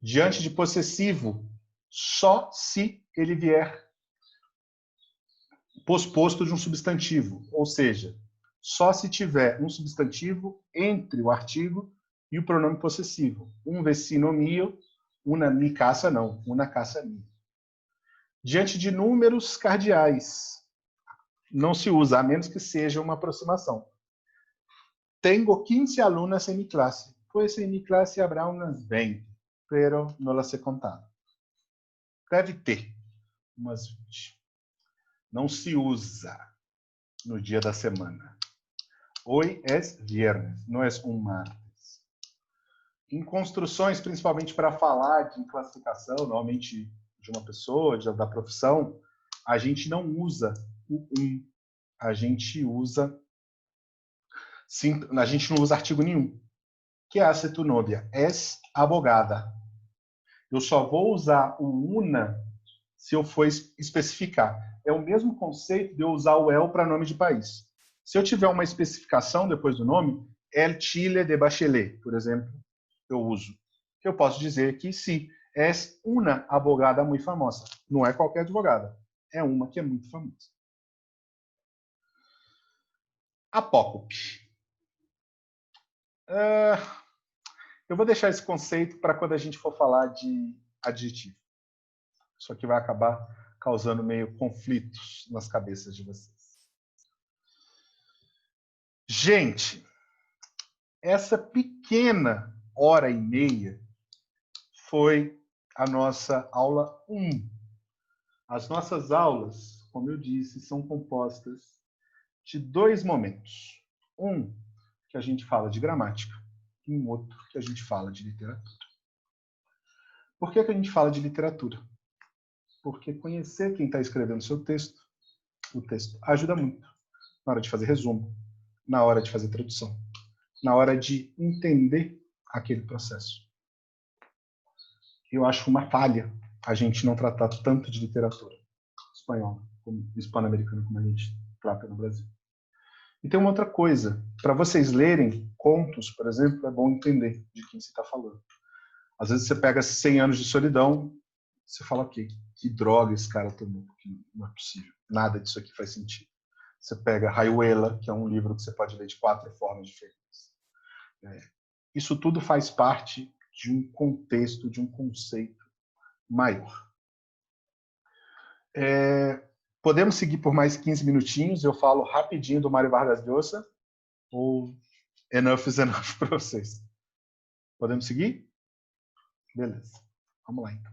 Speaker 1: Diante de possessivo, só se ele vier posposto de um substantivo. Ou seja, só se tiver um substantivo entre o artigo e o pronome possessivo. Um vecino mio, una mi casa, não, una casa minha. Diante de números cardeais, não se usa, a menos que seja uma aproximação. Tengo 15 alunas em minha classe. Pues em minha classe habrá umas 20, pero no las he contado. Deve ter umas 20. Não se usa no dia da semana. Hoy es viernes, não é um martes. Em construções, principalmente para falar de classificação, normalmente de uma pessoa, da profissão, a gente não usa o a gente não usa artigo nenhum. Que hace tu novia? Es abogada. Eu só vou usar o una se eu for especificar. É o mesmo conceito de eu usar o el para nome de país. Se eu tiver uma especificação depois do nome, El Chile de Bachelet, por exemplo, eu uso. Eu posso dizer que sim, es una abogada muito famosa. Não é qualquer advogada. É uma que é muito famosa. Apócope. Eu vou deixar esse conceito para quando a gente for falar de adjetivo. Isso aqui vai acabar causando meio conflitos nas cabeças de vocês. Gente, essa pequena hora e meia foi a nossa aula 1. As nossas aulas, como eu disse, são compostas de 2 momentos. Um, que a gente fala de gramática, e um outro que a gente fala de literatura. Por que a gente fala de literatura? Porque conhecer quem está escrevendo o texto ajuda muito na hora de fazer resumo, na hora de fazer tradução, na hora de entender aquele processo. Eu acho uma falha a gente não tratar tanto de literatura espanhola, como hispano-americana, como a gente trata no Brasil. E tem uma outra coisa. Para vocês lerem contos, por exemplo, é bom entender de quem você está falando. Às vezes você pega 100 anos de solidão, você fala, ok, que droga esse cara tomou, porque não é possível. Nada disso aqui faz sentido. Você pega Rayuela, que é um livro que você pode ler de 4 formas diferentes. Isso tudo faz parte de um contexto, de um conceito maior. Podemos seguir por mais 15 minutinhos, eu falo rapidinho do Mário Vargas Llosa, ou enough is enough para vocês? Podemos seguir? Beleza, vamos lá então.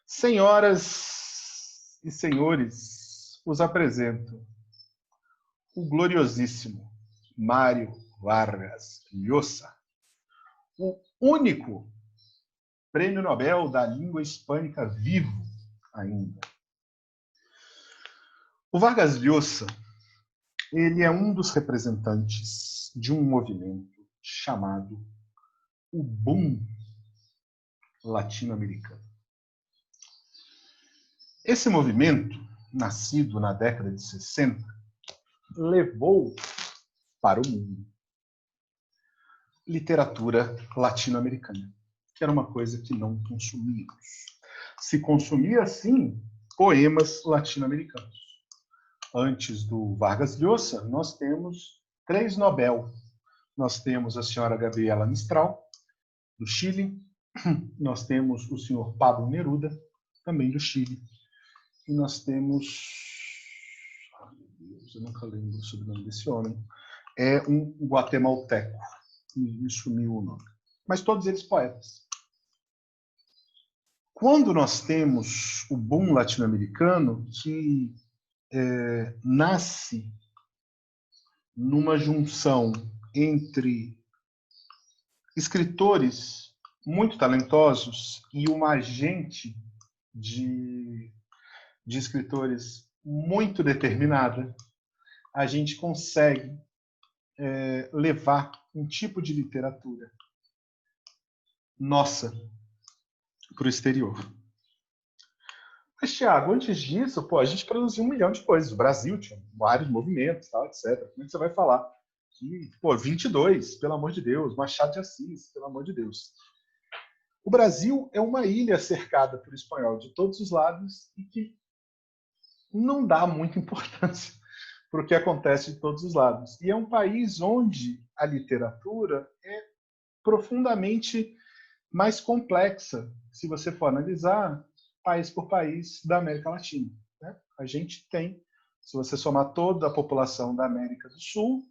Speaker 1: Senhoras e senhores, os apresento o gloriosíssimo Mário Vargas Llosa, o único prêmio Nobel da língua hispânica vivo ainda. O Vargas Llosa, ele é um dos representantes de um movimento chamado o Boom latino-americano. Esse movimento, nascido na década de 60, levou para o mundo literatura latino-americana, que era uma coisa que não consumíamos. Se consumia, sim, poemas latino-americanos. Antes do Vargas Llosa, nós temos 3 Nobel. Nós temos a senhora Gabriela Mistral, do Chile. Nós temos o senhor Pablo Neruda, também do Chile. E nós temos... Ai, meu Deus, eu nunca lembro o sobrenome desse homem. É um guatemalteco. Me sumiu o nome. Mas todos eles poetas. Quando nós temos o boom latino-americano, que nasce numa junção entre escritores muito talentosos e uma agente de escritores muito determinada, a gente consegue levar um tipo de literatura nossa para o exterior. Mas, Thiago, antes disso, a gente produziu 1 milhão de coisas. O Brasil tinha vários movimentos, tal, etc. Como é que você vai falar? Que, 22, pelo amor de Deus. Machado de Assis, pelo amor de Deus. O Brasil é uma ilha cercada por espanhol de todos os lados e que não dá muita importância para o que acontece de todos os lados. E é um país onde a literatura é profundamente mais complexa, se você for analisar país por país da América Latina. Né? A gente tem, se você somar toda a população da América do Sul,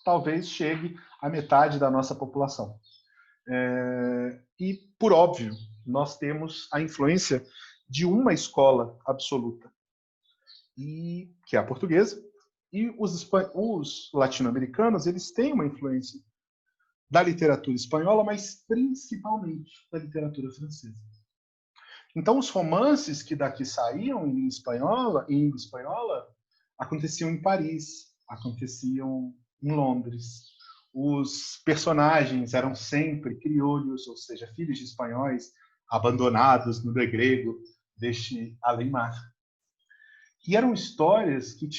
Speaker 1: talvez chegue à metade da nossa população. E, por óbvio, nós temos a influência de uma escola absoluta, que é a portuguesa, e os latino-americanos, eles têm uma influência da literatura espanhola, mas principalmente da literatura francesa. Então, os romances que daqui saíam em língua espanhola, aconteciam em Paris, aconteciam em Londres. Os personagens eram sempre crioulos, ou seja, filhos de espanhóis, abandonados no negrego deste além-mar. E eram histórias que,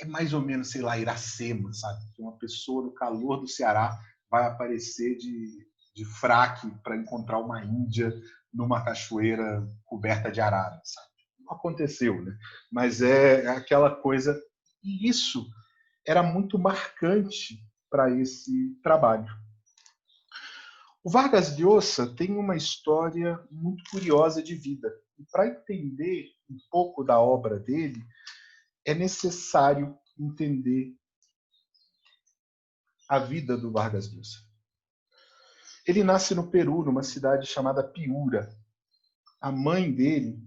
Speaker 1: é mais ou menos, sei lá, Iracema, sabe? Que uma pessoa no calor do Ceará vai aparecer de fraque para encontrar uma índia numa cachoeira coberta de arara, sabe? Não aconteceu, né? Mas é aquela coisa... E isso era muito marcante para esse trabalho. O Vargas Llosa tem uma história muito curiosa de vida. E para entender um pouco da obra dele, é necessário entender a vida do Vargas Llosa. Ele nasce no Peru, numa cidade chamada Piura. A mãe dele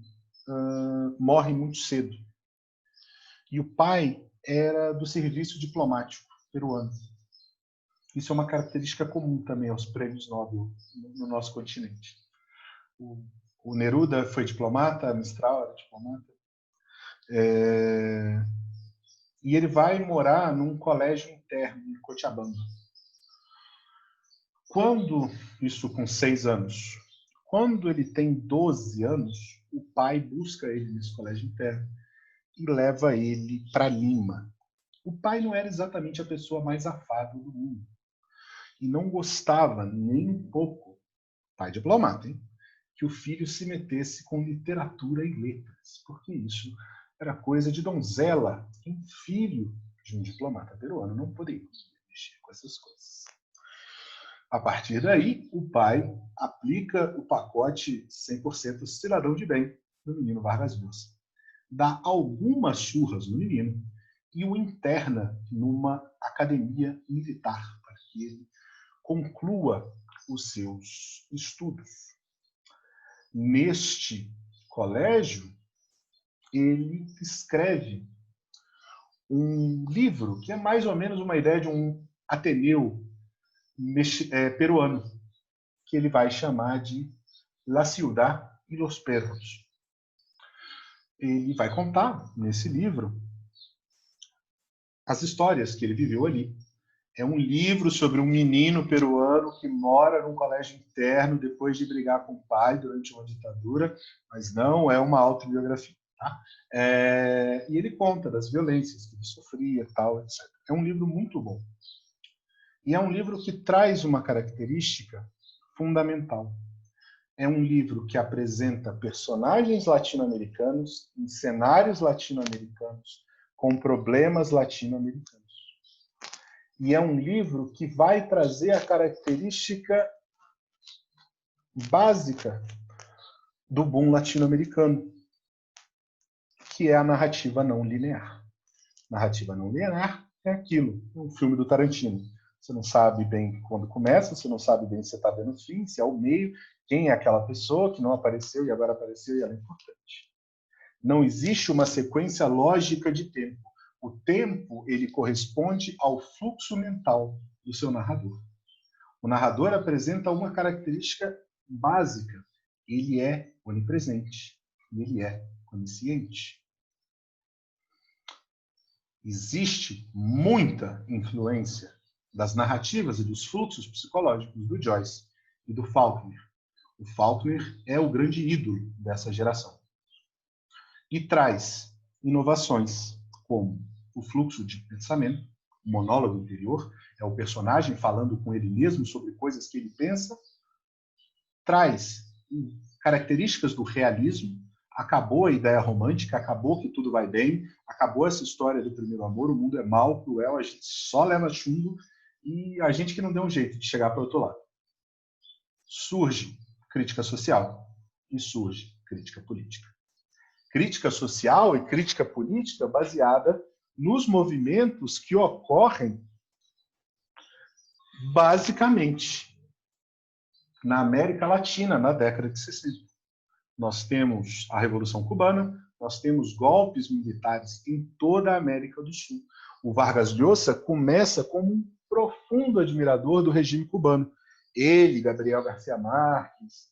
Speaker 1: morre muito cedo. E o pai era do serviço diplomático peruano. Isso é uma característica comum também aos prêmios Nobel no nosso continente. O Neruda foi diplomata, a Mistral era diplomata. E ele vai morar num colégio interno em Cochabamba. Isso com 6 anos. Quando ele tem 12 anos, o pai busca ele nesse colégio interno e leva ele para Lima. O pai não era exatamente a pessoa mais afável do mundo. E não gostava nem um pouco, pai diplomata, hein, que o filho se metesse com literatura e letras, porque isso era coisa de donzela. Um filho de um diplomata peruano não poderia mexer com essas coisas. A partir daí, o pai aplica o pacote 100% cidadão de bem do menino Vargas Llosa. Dá algumas surras no menino e o interna numa academia militar para que ele conclua os seus estudos. Neste colégio, ele escreve um livro que é mais ou menos uma ideia de um Ateneu peruano, que ele vai chamar de La Ciudad y los Perros. Ele vai contar nesse livro as histórias que ele viveu ali. É um livro sobre um menino peruano que mora num colégio interno depois de brigar com o pai durante uma ditadura, mas não é uma autobiografia. Tá? E ele conta das violências que ele sofria, tal, etc. É um livro muito bom. E é um livro que traz uma característica fundamental. É um livro que apresenta personagens latino-americanos em cenários latino-americanos com problemas latino-americanos. E é um livro que vai trazer a característica básica do boom latino-americano, que é a narrativa não linear. Narrativa não linear é aquilo, um filme do Tarantino. Você não sabe bem quando começa, você não sabe bem se você está vendo o fim, se é o meio, quem é aquela pessoa que não apareceu e agora apareceu e ela é importante. Não existe uma sequência lógica de tempo. O tempo, ele corresponde ao fluxo mental do seu narrador. O narrador apresenta uma característica básica. Ele é onipresente. Ele é onisciente. Existe muita influência das narrativas e dos fluxos psicológicos do Joyce e do Faulkner. O Faulkner é o grande ídolo dessa geração. E traz inovações como o fluxo de pensamento, o monólogo interior, é o personagem falando com ele mesmo sobre coisas que ele pensa, traz características do realismo, acabou a ideia romântica, acabou que tudo vai bem, acabou essa história do primeiro amor, o mundo é mau, cruel, a gente só leva chumbo e a gente que não deu um jeito de chegar para o outro lado. Surge crítica social e surge crítica política. Crítica social e crítica política baseada nos movimentos que ocorrem basicamente na América Latina na década de 60. Nós temos a Revolução Cubana, nós temos golpes militares em toda a América do Sul. O Vargas Llosa começa como um profundo admirador do regime cubano. Ele, Gabriel García Márquez,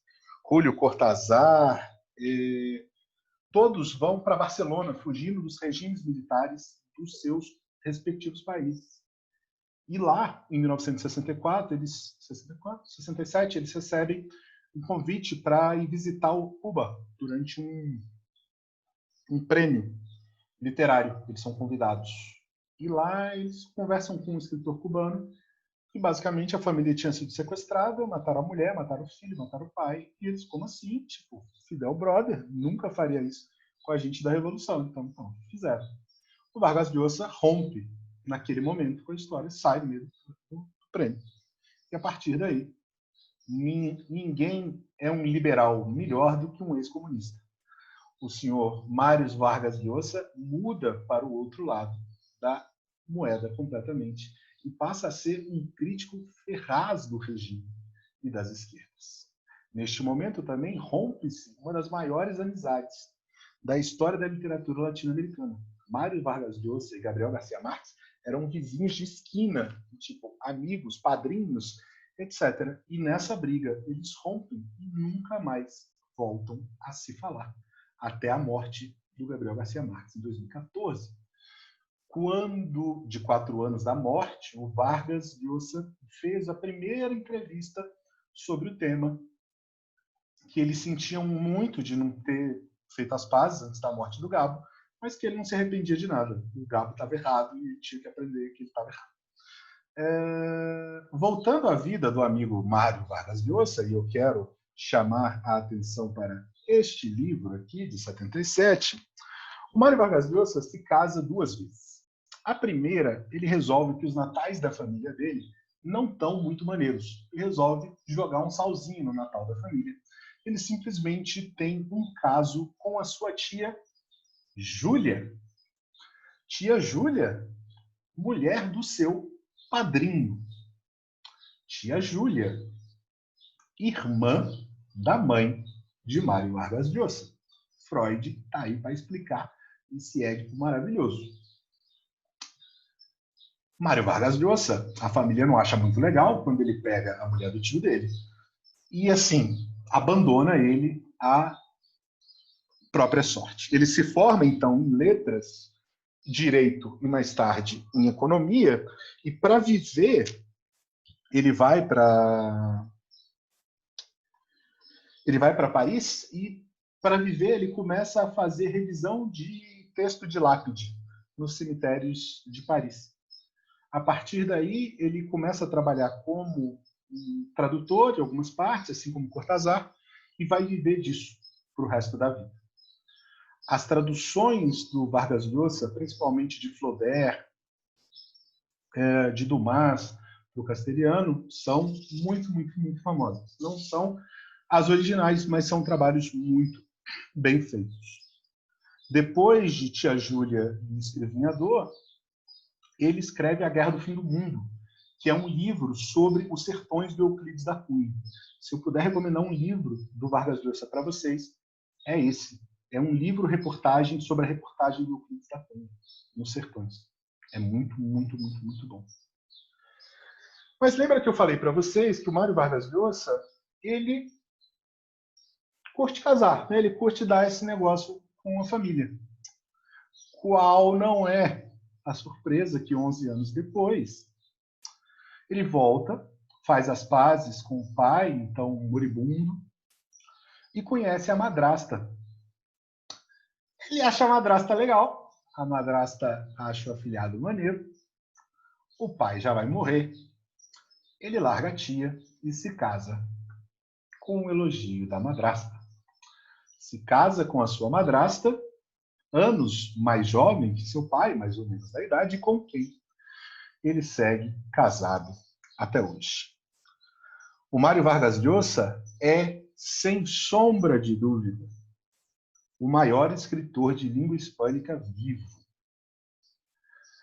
Speaker 1: Julio Cortázar, todos vão para Barcelona, fugindo dos regimes militares dos seus respectivos países. E lá, em 1964, 67, eles recebem um convite para ir visitar o Cuba durante um prêmio literário. Eles são convidados. E lá eles conversam com um escritor cubano que basicamente a família tinha sido sequestrada, mataram a mulher, mataram o filho, mataram o pai. E eles, como assim? Tipo, Fidel Brother nunca faria isso com a gente da Revolução. Então fizeram. O Vargas Llosa rompe naquele momento com a história, sai mesmo do prêmio. E a partir daí, ninguém é um liberal melhor do que um ex-comunista. O senhor Mário Vargas Llosa muda para o outro lado da moeda completamente e passa a ser um crítico feraz do regime e das esquerdas. Neste momento também rompe-se uma das maiores amizades da história da literatura latino-americana. Mário Vargas Llosa e Gabriel García Márquez eram vizinhos de esquina, tipo amigos, padrinhos, etc. E nessa briga eles rompem e nunca mais voltam a se falar, até a morte do Gabriel García Márquez em 2014. Quando, de 4 anos da morte, o Vargas Llosa fez a primeira entrevista sobre o tema, que eles sentiam muito de não ter feito as pazes antes da morte do Gabo, mas que ele não se arrependia de nada. O Gabo estava errado e tinha que aprender que ele estava errado. Voltando à vida do amigo Mário Vargas Llosa, e eu quero chamar a atenção para este livro aqui, de 77, o Mário Vargas Llosa se casa 2 vezes. A primeira, ele resolve que os natais da família dele não estão muito maneiros. Ele resolve jogar um salzinho no Natal da família. ele simplesmente tem um caso com a sua tia Júlia. Tia Júlia, mulher do seu padrinho. Tia Júlia, irmã da mãe de Mário Vargas Llosa. Freud está aí para explicar esse Édipo maravilhoso. Mário Vargas Llosa, a família não acha muito legal quando ele pega a mulher do tio dele. E, assim, abandona ele à própria sorte. Ele se forma, então, em letras, direito e, mais tarde, em economia. E, para viver, ele vai para Paris e, para viver, ele começa a fazer revisão de texto de lápide nos cemitérios de Paris. A partir daí, ele começa a trabalhar como um tradutor de algumas partes, assim como Cortázar, e vai viver disso para o resto da vida. As traduções do Vargas Llosa, principalmente de Flaubert, de Dumas, para o castelhano, são muito, muito, muito famosas. Não são as originais, mas são trabalhos muito bem feitos. Depois de Tia Júlia e Escrevinhador, ele escreve A Guerra do Fim do Mundo, que é um livro sobre os sertões do Euclides da Cunha. Se eu puder recomendar um livro do Vargas Llosa para vocês, é esse. É um livro-reportagem sobre a reportagem do Euclides da Cunha, nos sertões. É muito, muito, muito, muito bom. Mas lembra que eu falei para vocês que o Mário Vargas Llosa, ele curte casar, né? Ele curte dar esse negócio com a família. Qual não é a surpresa que 11 anos depois, ele volta, faz as pazes com o pai, então moribundo, e conhece a madrasta. Ele acha a madrasta legal, a madrasta acha o afilhado maneiro, o pai já vai morrer, ele larga a tia e se casa com o elogio da madrasta. Se casa com a sua madrasta, anos mais jovem que seu pai, mais ou menos da idade, com quem ele segue casado até hoje. O Mário Vargas Llosa é, sem sombra de dúvida, o maior escritor de língua hispânica vivo.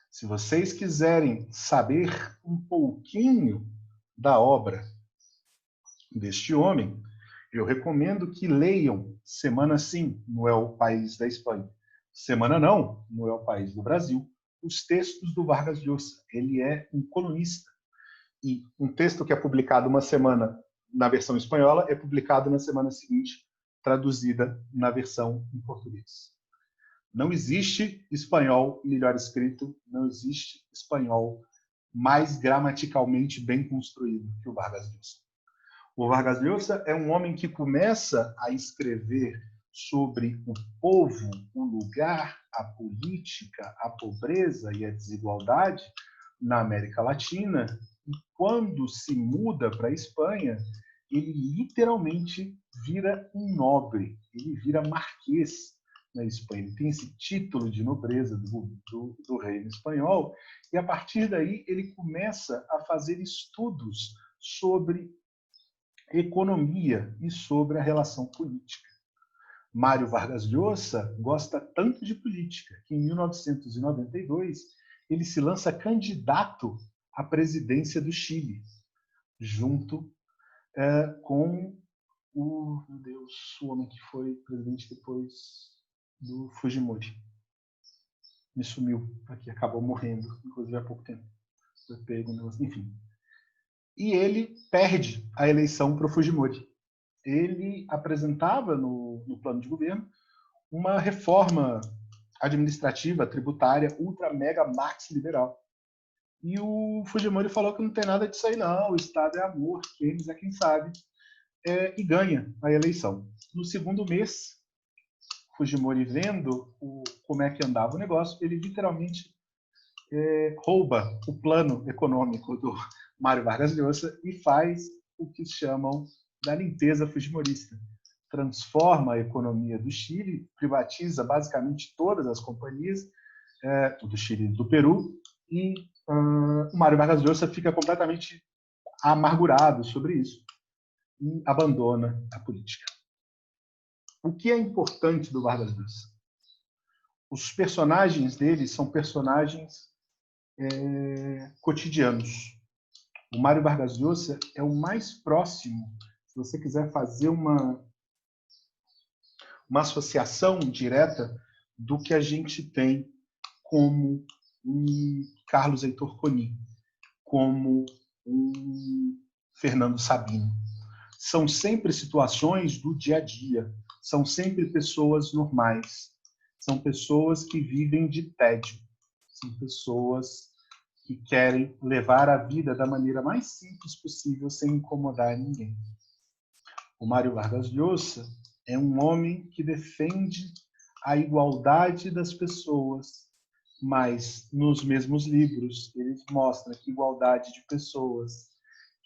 Speaker 1: Se vocês quiserem saber um pouquinho da obra deste homem, eu recomendo que leiam Semana Sim, no É o País da Espanha. Semana Não, no É o País do Brasil, os textos do Vargas Llosa. Ele é um colunista. E um texto que é publicado uma semana na versão espanhola é publicado na semana seguinte, traduzida na versão em português. Não existe espanhol melhor escrito, não existe espanhol mais gramaticalmente bem construído que o Vargas Llosa. O Vargas Llosa é um homem que começa a escrever sobre o povo, o lugar, a política, a pobreza e a desigualdade na América Latina, e quando se muda para a Espanha, ele literalmente vira um nobre, ele vira marquês na Espanha. Ele tem esse título de nobreza do reino espanhol, e a partir daí ele começa a fazer estudos sobre economia e sobre a relação política. Mário Vargas Llosa gosta tanto de política que, em 1992, ele se lança candidato à presidência do Chile, junto com o homem que foi presidente depois do Fujimori. Me sumiu aqui, acabou morrendo, inclusive há pouco tempo. Foi pego, enfim. E ele perde a eleição para o Fujimori. Ele apresentava no plano de governo uma reforma administrativa, tributária, ultra, mega, max liberal. E o Fujimori falou que não tem nada disso aí não, o Estado é amor, eles é quem sabe, e ganha a eleição. No segundo mês, Fujimori, vendo como é que andava o negócio, ele literalmente rouba o plano econômico do Mário Vargas Llosa e faz o que chamam da limpeza fujimorista. Transforma a economia do Chile, privatiza basicamente todas as companhias do Chile e do Peru, e o Mário Vargas Llosa fica completamente amargurado sobre isso e abandona a política. O que é importante do Vargas Llosa? Os personagens dele são personagens cotidianos. O Mário Vargas Llosa é o mais próximo, se você quiser fazer uma associação direta do que a gente tem como um Carlos Heitor Coni, como um Fernando Sabino. São sempre situações do dia a dia, são sempre pessoas normais, são pessoas que vivem de tédio, são pessoas que querem levar a vida da maneira mais simples possível, sem incomodar ninguém. O Mário Vargas Llosa é um homem que defende a igualdade das pessoas, mas nos mesmos livros ele mostra que igualdade de pessoas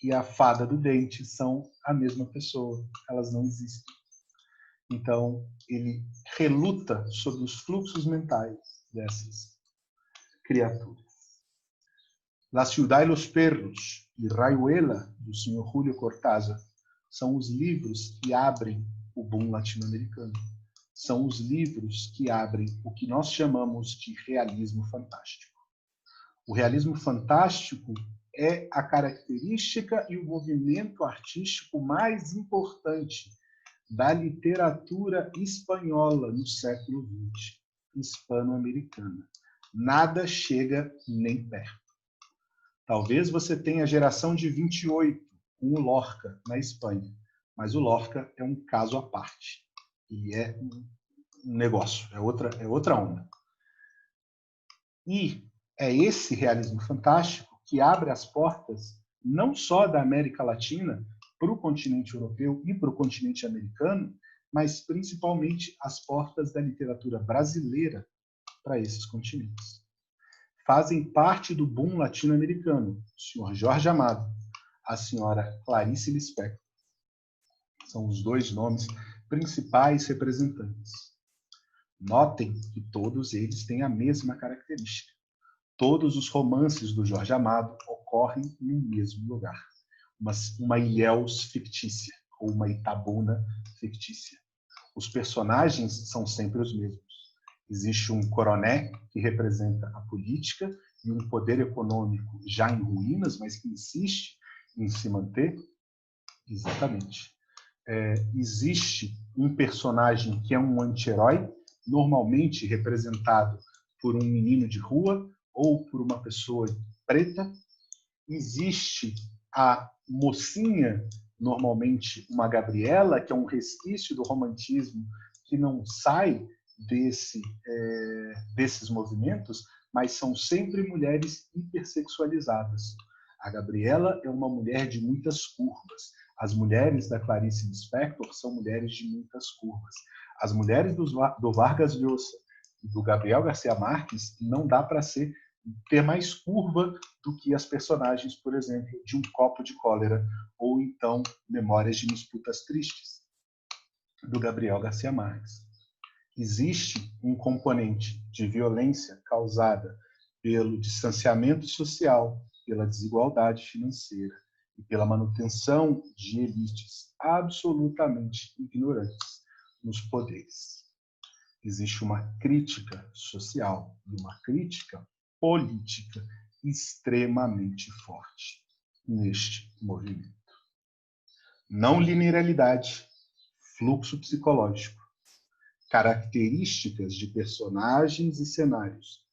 Speaker 1: e a fada do dente são a mesma pessoa, elas não existem. Então, ele reluta sobre os fluxos mentais dessas criaturas. La Ciudad y los Perros e Rayuela, do Sr. Julio Cortázar, são os livros que abrem o boom latino-americano. São os livros que abrem o que nós chamamos de realismo fantástico. O realismo fantástico é a característica e o movimento artístico mais importante da literatura espanhola no século XX, hispano-americana. Nada chega nem perto. Talvez você tenha a geração de 28, com o Lorca, na Espanha, mas o Lorca é um caso à parte. Ele é um negócio, é outra onda. E é esse realismo fantástico que abre as portas não só da América Latina para o continente europeu e para o continente americano, mas principalmente as portas da literatura brasileira para esses continentes. Fazem parte do boom latino-americano o senhor Jorge Amado, a senhora Clarice Lispector. São os dois nomes principais representantes. Notem que todos eles têm a mesma característica. Todos os romances do Jorge Amado ocorrem no mesmo lugar. Uma Ilhéus fictícia, ou uma Itabuna fictícia. Os personagens são sempre os mesmos. Existe um coroné que representa a política e um poder econômico já em ruínas, mas que insiste em se manter. Exatamente. Existe um personagem que é um anti-herói, normalmente representado por um menino de rua ou por uma pessoa preta. Existe a mocinha, normalmente uma Gabriela, que é um resquício do romantismo que não sai desses movimentos, mas são sempre mulheres hipersexualizadas. A Gabriela é uma mulher de muitas curvas. As mulheres da Clarice Lispector são mulheres de muitas curvas. As mulheres do Vargas Llosa e do Gabriel Garcia Marques não dá para ter mais curva do que as personagens, por exemplo, de Um Copo de Cólera ou então Memórias de Disputas Tristes, do Gabriel Garcia Marques. Existe um componente de violência causada pelo distanciamento social, pela desigualdade financeira e pela manutenção de elites absolutamente ignorantes nos poderes. Existe uma crítica social e uma crítica política extremamente forte neste movimento. Não linearidade, fluxo psicológico, características de personagens e cenários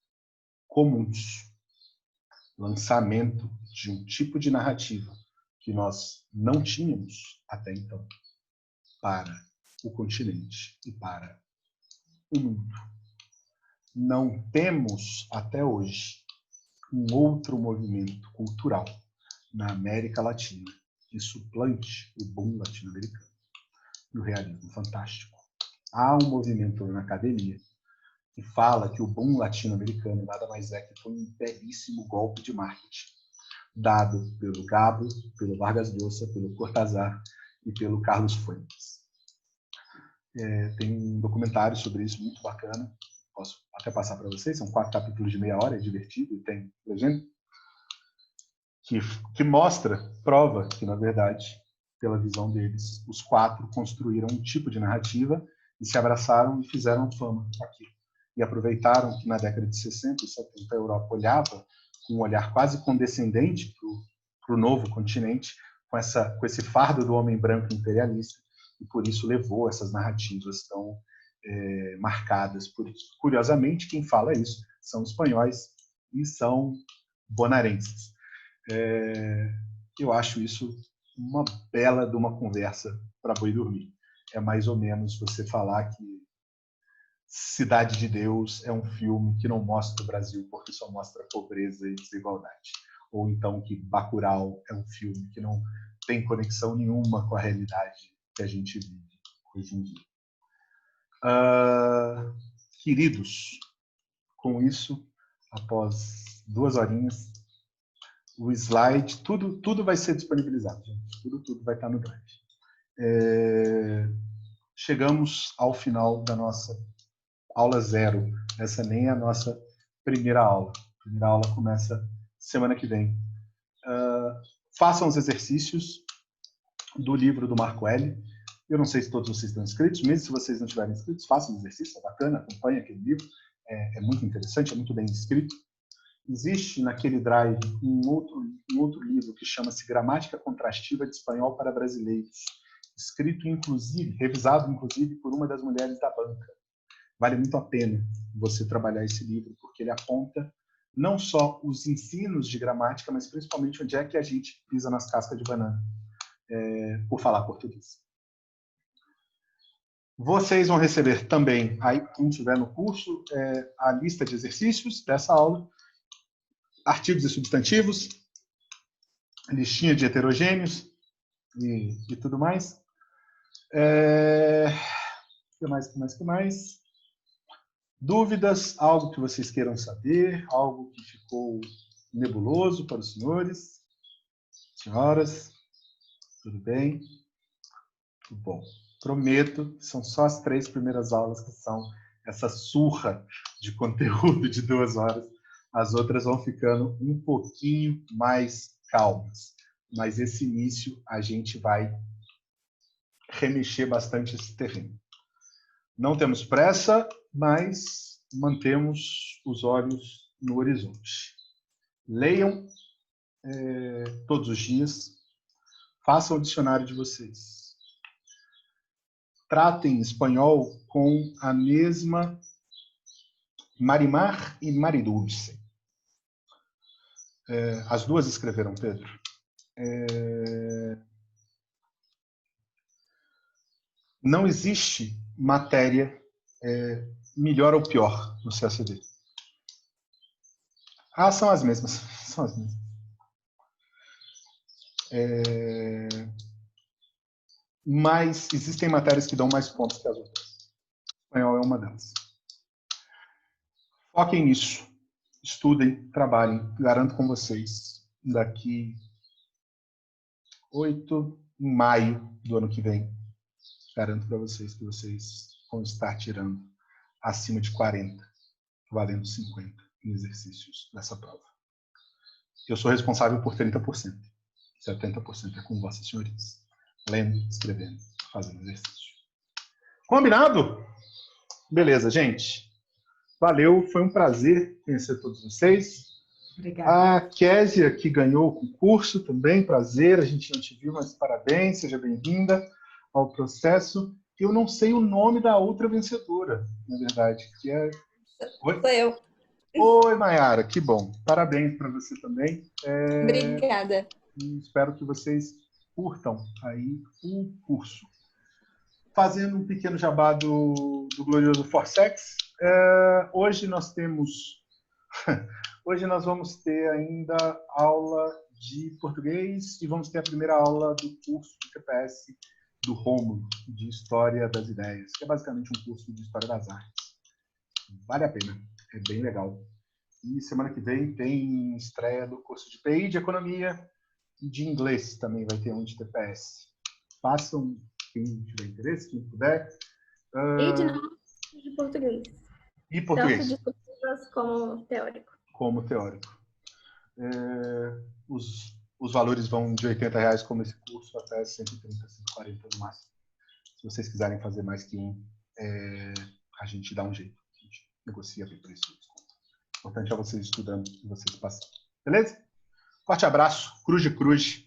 Speaker 1: comuns, lançamento de um tipo de narrativa que nós não tínhamos até então para o continente e para o mundo. Não temos até hoje um outro movimento cultural na América Latina que suplante o boom latino-americano e o realismo fantástico. Há um movimento na academia que fala que o boom latino-americano nada mais é que foi um belíssimo golpe de marketing dado pelo Gabo, pelo Vargas Llosa, pelo Cortázar e pelo Carlos Fuentes. Tem um documentário sobre isso muito bacana, posso até passar para vocês, são 4 capítulos de meia hora, é divertido e tem legenda, que mostra, prova que, na verdade, pela visão deles, os 4 construíram um tipo de narrativa e se abraçaram e fizeram fama aqui. E aproveitaram que na década de 60 e 70 a Europa olhava com um olhar quase condescendente para o novo continente, com esse fardo do homem branco imperialista, e por isso levou essas narrativas tão marcadas por isso. Curiosamente, quem fala isso são espanhóis e são bonaerenses. Eu acho isso uma bela de uma conversa para boi dormir. É mais ou menos você falar que Cidade de Deus é um filme que não mostra o Brasil porque só mostra pobreza e desigualdade. Ou então que Bacurau é um filme que não tem conexão nenhuma com a realidade que a gente vive hoje em dia. Queridos, com isso, após 2 horinhas, o slide, tudo vai ser disponibilizado, gente. Tudo vai estar no Drive. Chegamos ao final da nossa aula 0. Essa nem é a nossa primeira aula. A primeira aula começa semana que vem. Façam os exercícios do livro do Marco L. Eu não sei se todos vocês estão inscritos, mesmo se vocês não estiverem inscritos, façam o exercício, é bacana, acompanhem aquele livro, é muito interessante, é muito bem escrito. Existe naquele drive um outro livro que chama-se Gramática Contrastiva de Espanhol para Brasileiros, escrito inclusive, revisado inclusive por uma das mulheres da banca. Vale muito a pena você trabalhar esse livro, porque ele aponta não só os ensinos de gramática, mas principalmente onde é que a gente pisa nas cascas de banana, por falar português. Vocês vão receber também, aí quem estiver no curso, a lista de exercícios dessa aula, artigos e substantivos, listinha de heterogêneos e tudo mais. Que mais? Dúvidas? Algo que vocês queiram saber? Algo que ficou nebuloso para os senhores? Senhoras? Tudo bem? Tudo bom. Prometo, são só as 3 primeiras aulas que são essa surra de conteúdo de 2 horas. As outras vão ficando um pouquinho mais calmas. Mas esse início a gente vai remexer bastante esse terreno. Não temos pressa, mas mantemos os olhos no horizonte. Leiam todos os dias. Façam o dicionário de vocês. Tratem espanhol com a mesma Marimar e Maridulce. As duas escreveram, Pedro. Não existe matéria melhor ou pior no CACD. São as mesmas. São as mesmas. Mas existem matérias que dão mais pontos que as outras. O espanhol é uma delas. Foquem nisso. Estudem, trabalhem. Garanto com vocês, daqui 8 de maio do ano que vem, garanto para vocês que vocês vão estar tirando acima de 40, valendo 50 em exercícios dessa prova. Eu sou responsável por 30%. 70% é com vossas senhorias. Lendo, escrevendo, fazendo exercício. Combinado? Beleza, gente. Valeu, foi um prazer conhecer todos vocês.
Speaker 5: Obrigada.
Speaker 1: A Késia, que ganhou o concurso também, prazer, a gente não te viu, mas parabéns, seja bem-vinda ao processo. Eu não sei o nome da outra vencedora, na verdade, que é... Oi?
Speaker 3: Sou eu.
Speaker 1: Oi, Mayara, que bom. Parabéns para você também.
Speaker 3: Obrigada.
Speaker 1: Espero que vocês curtam aí o curso. Fazendo um pequeno jabá do glorioso Forcex, hoje nós temos... Hoje nós vamos ter ainda aula de português e vamos ter a primeira aula do curso de TPS do Rômulo, de História das Ideias, que é basicamente um curso de História das Artes. Vale a pena, é bem legal. E semana que vem tem estreia do curso de PI, de Economia e de Inglês também vai ter um de TPS. Façam, quem tiver interesse, quem puder.
Speaker 2: E de português.
Speaker 1: E português.
Speaker 2: Tanto discursivas como teórico.
Speaker 1: Como teórico. Os valores vão de R$80 como esse curso até 130, 140 no máximo. Se vocês quiserem fazer mais que um, a gente dá um jeito. A gente negocia bem por isso. O importante é vocês estudando e vocês passando. Beleza? Forte abraço. Cruz de cruz.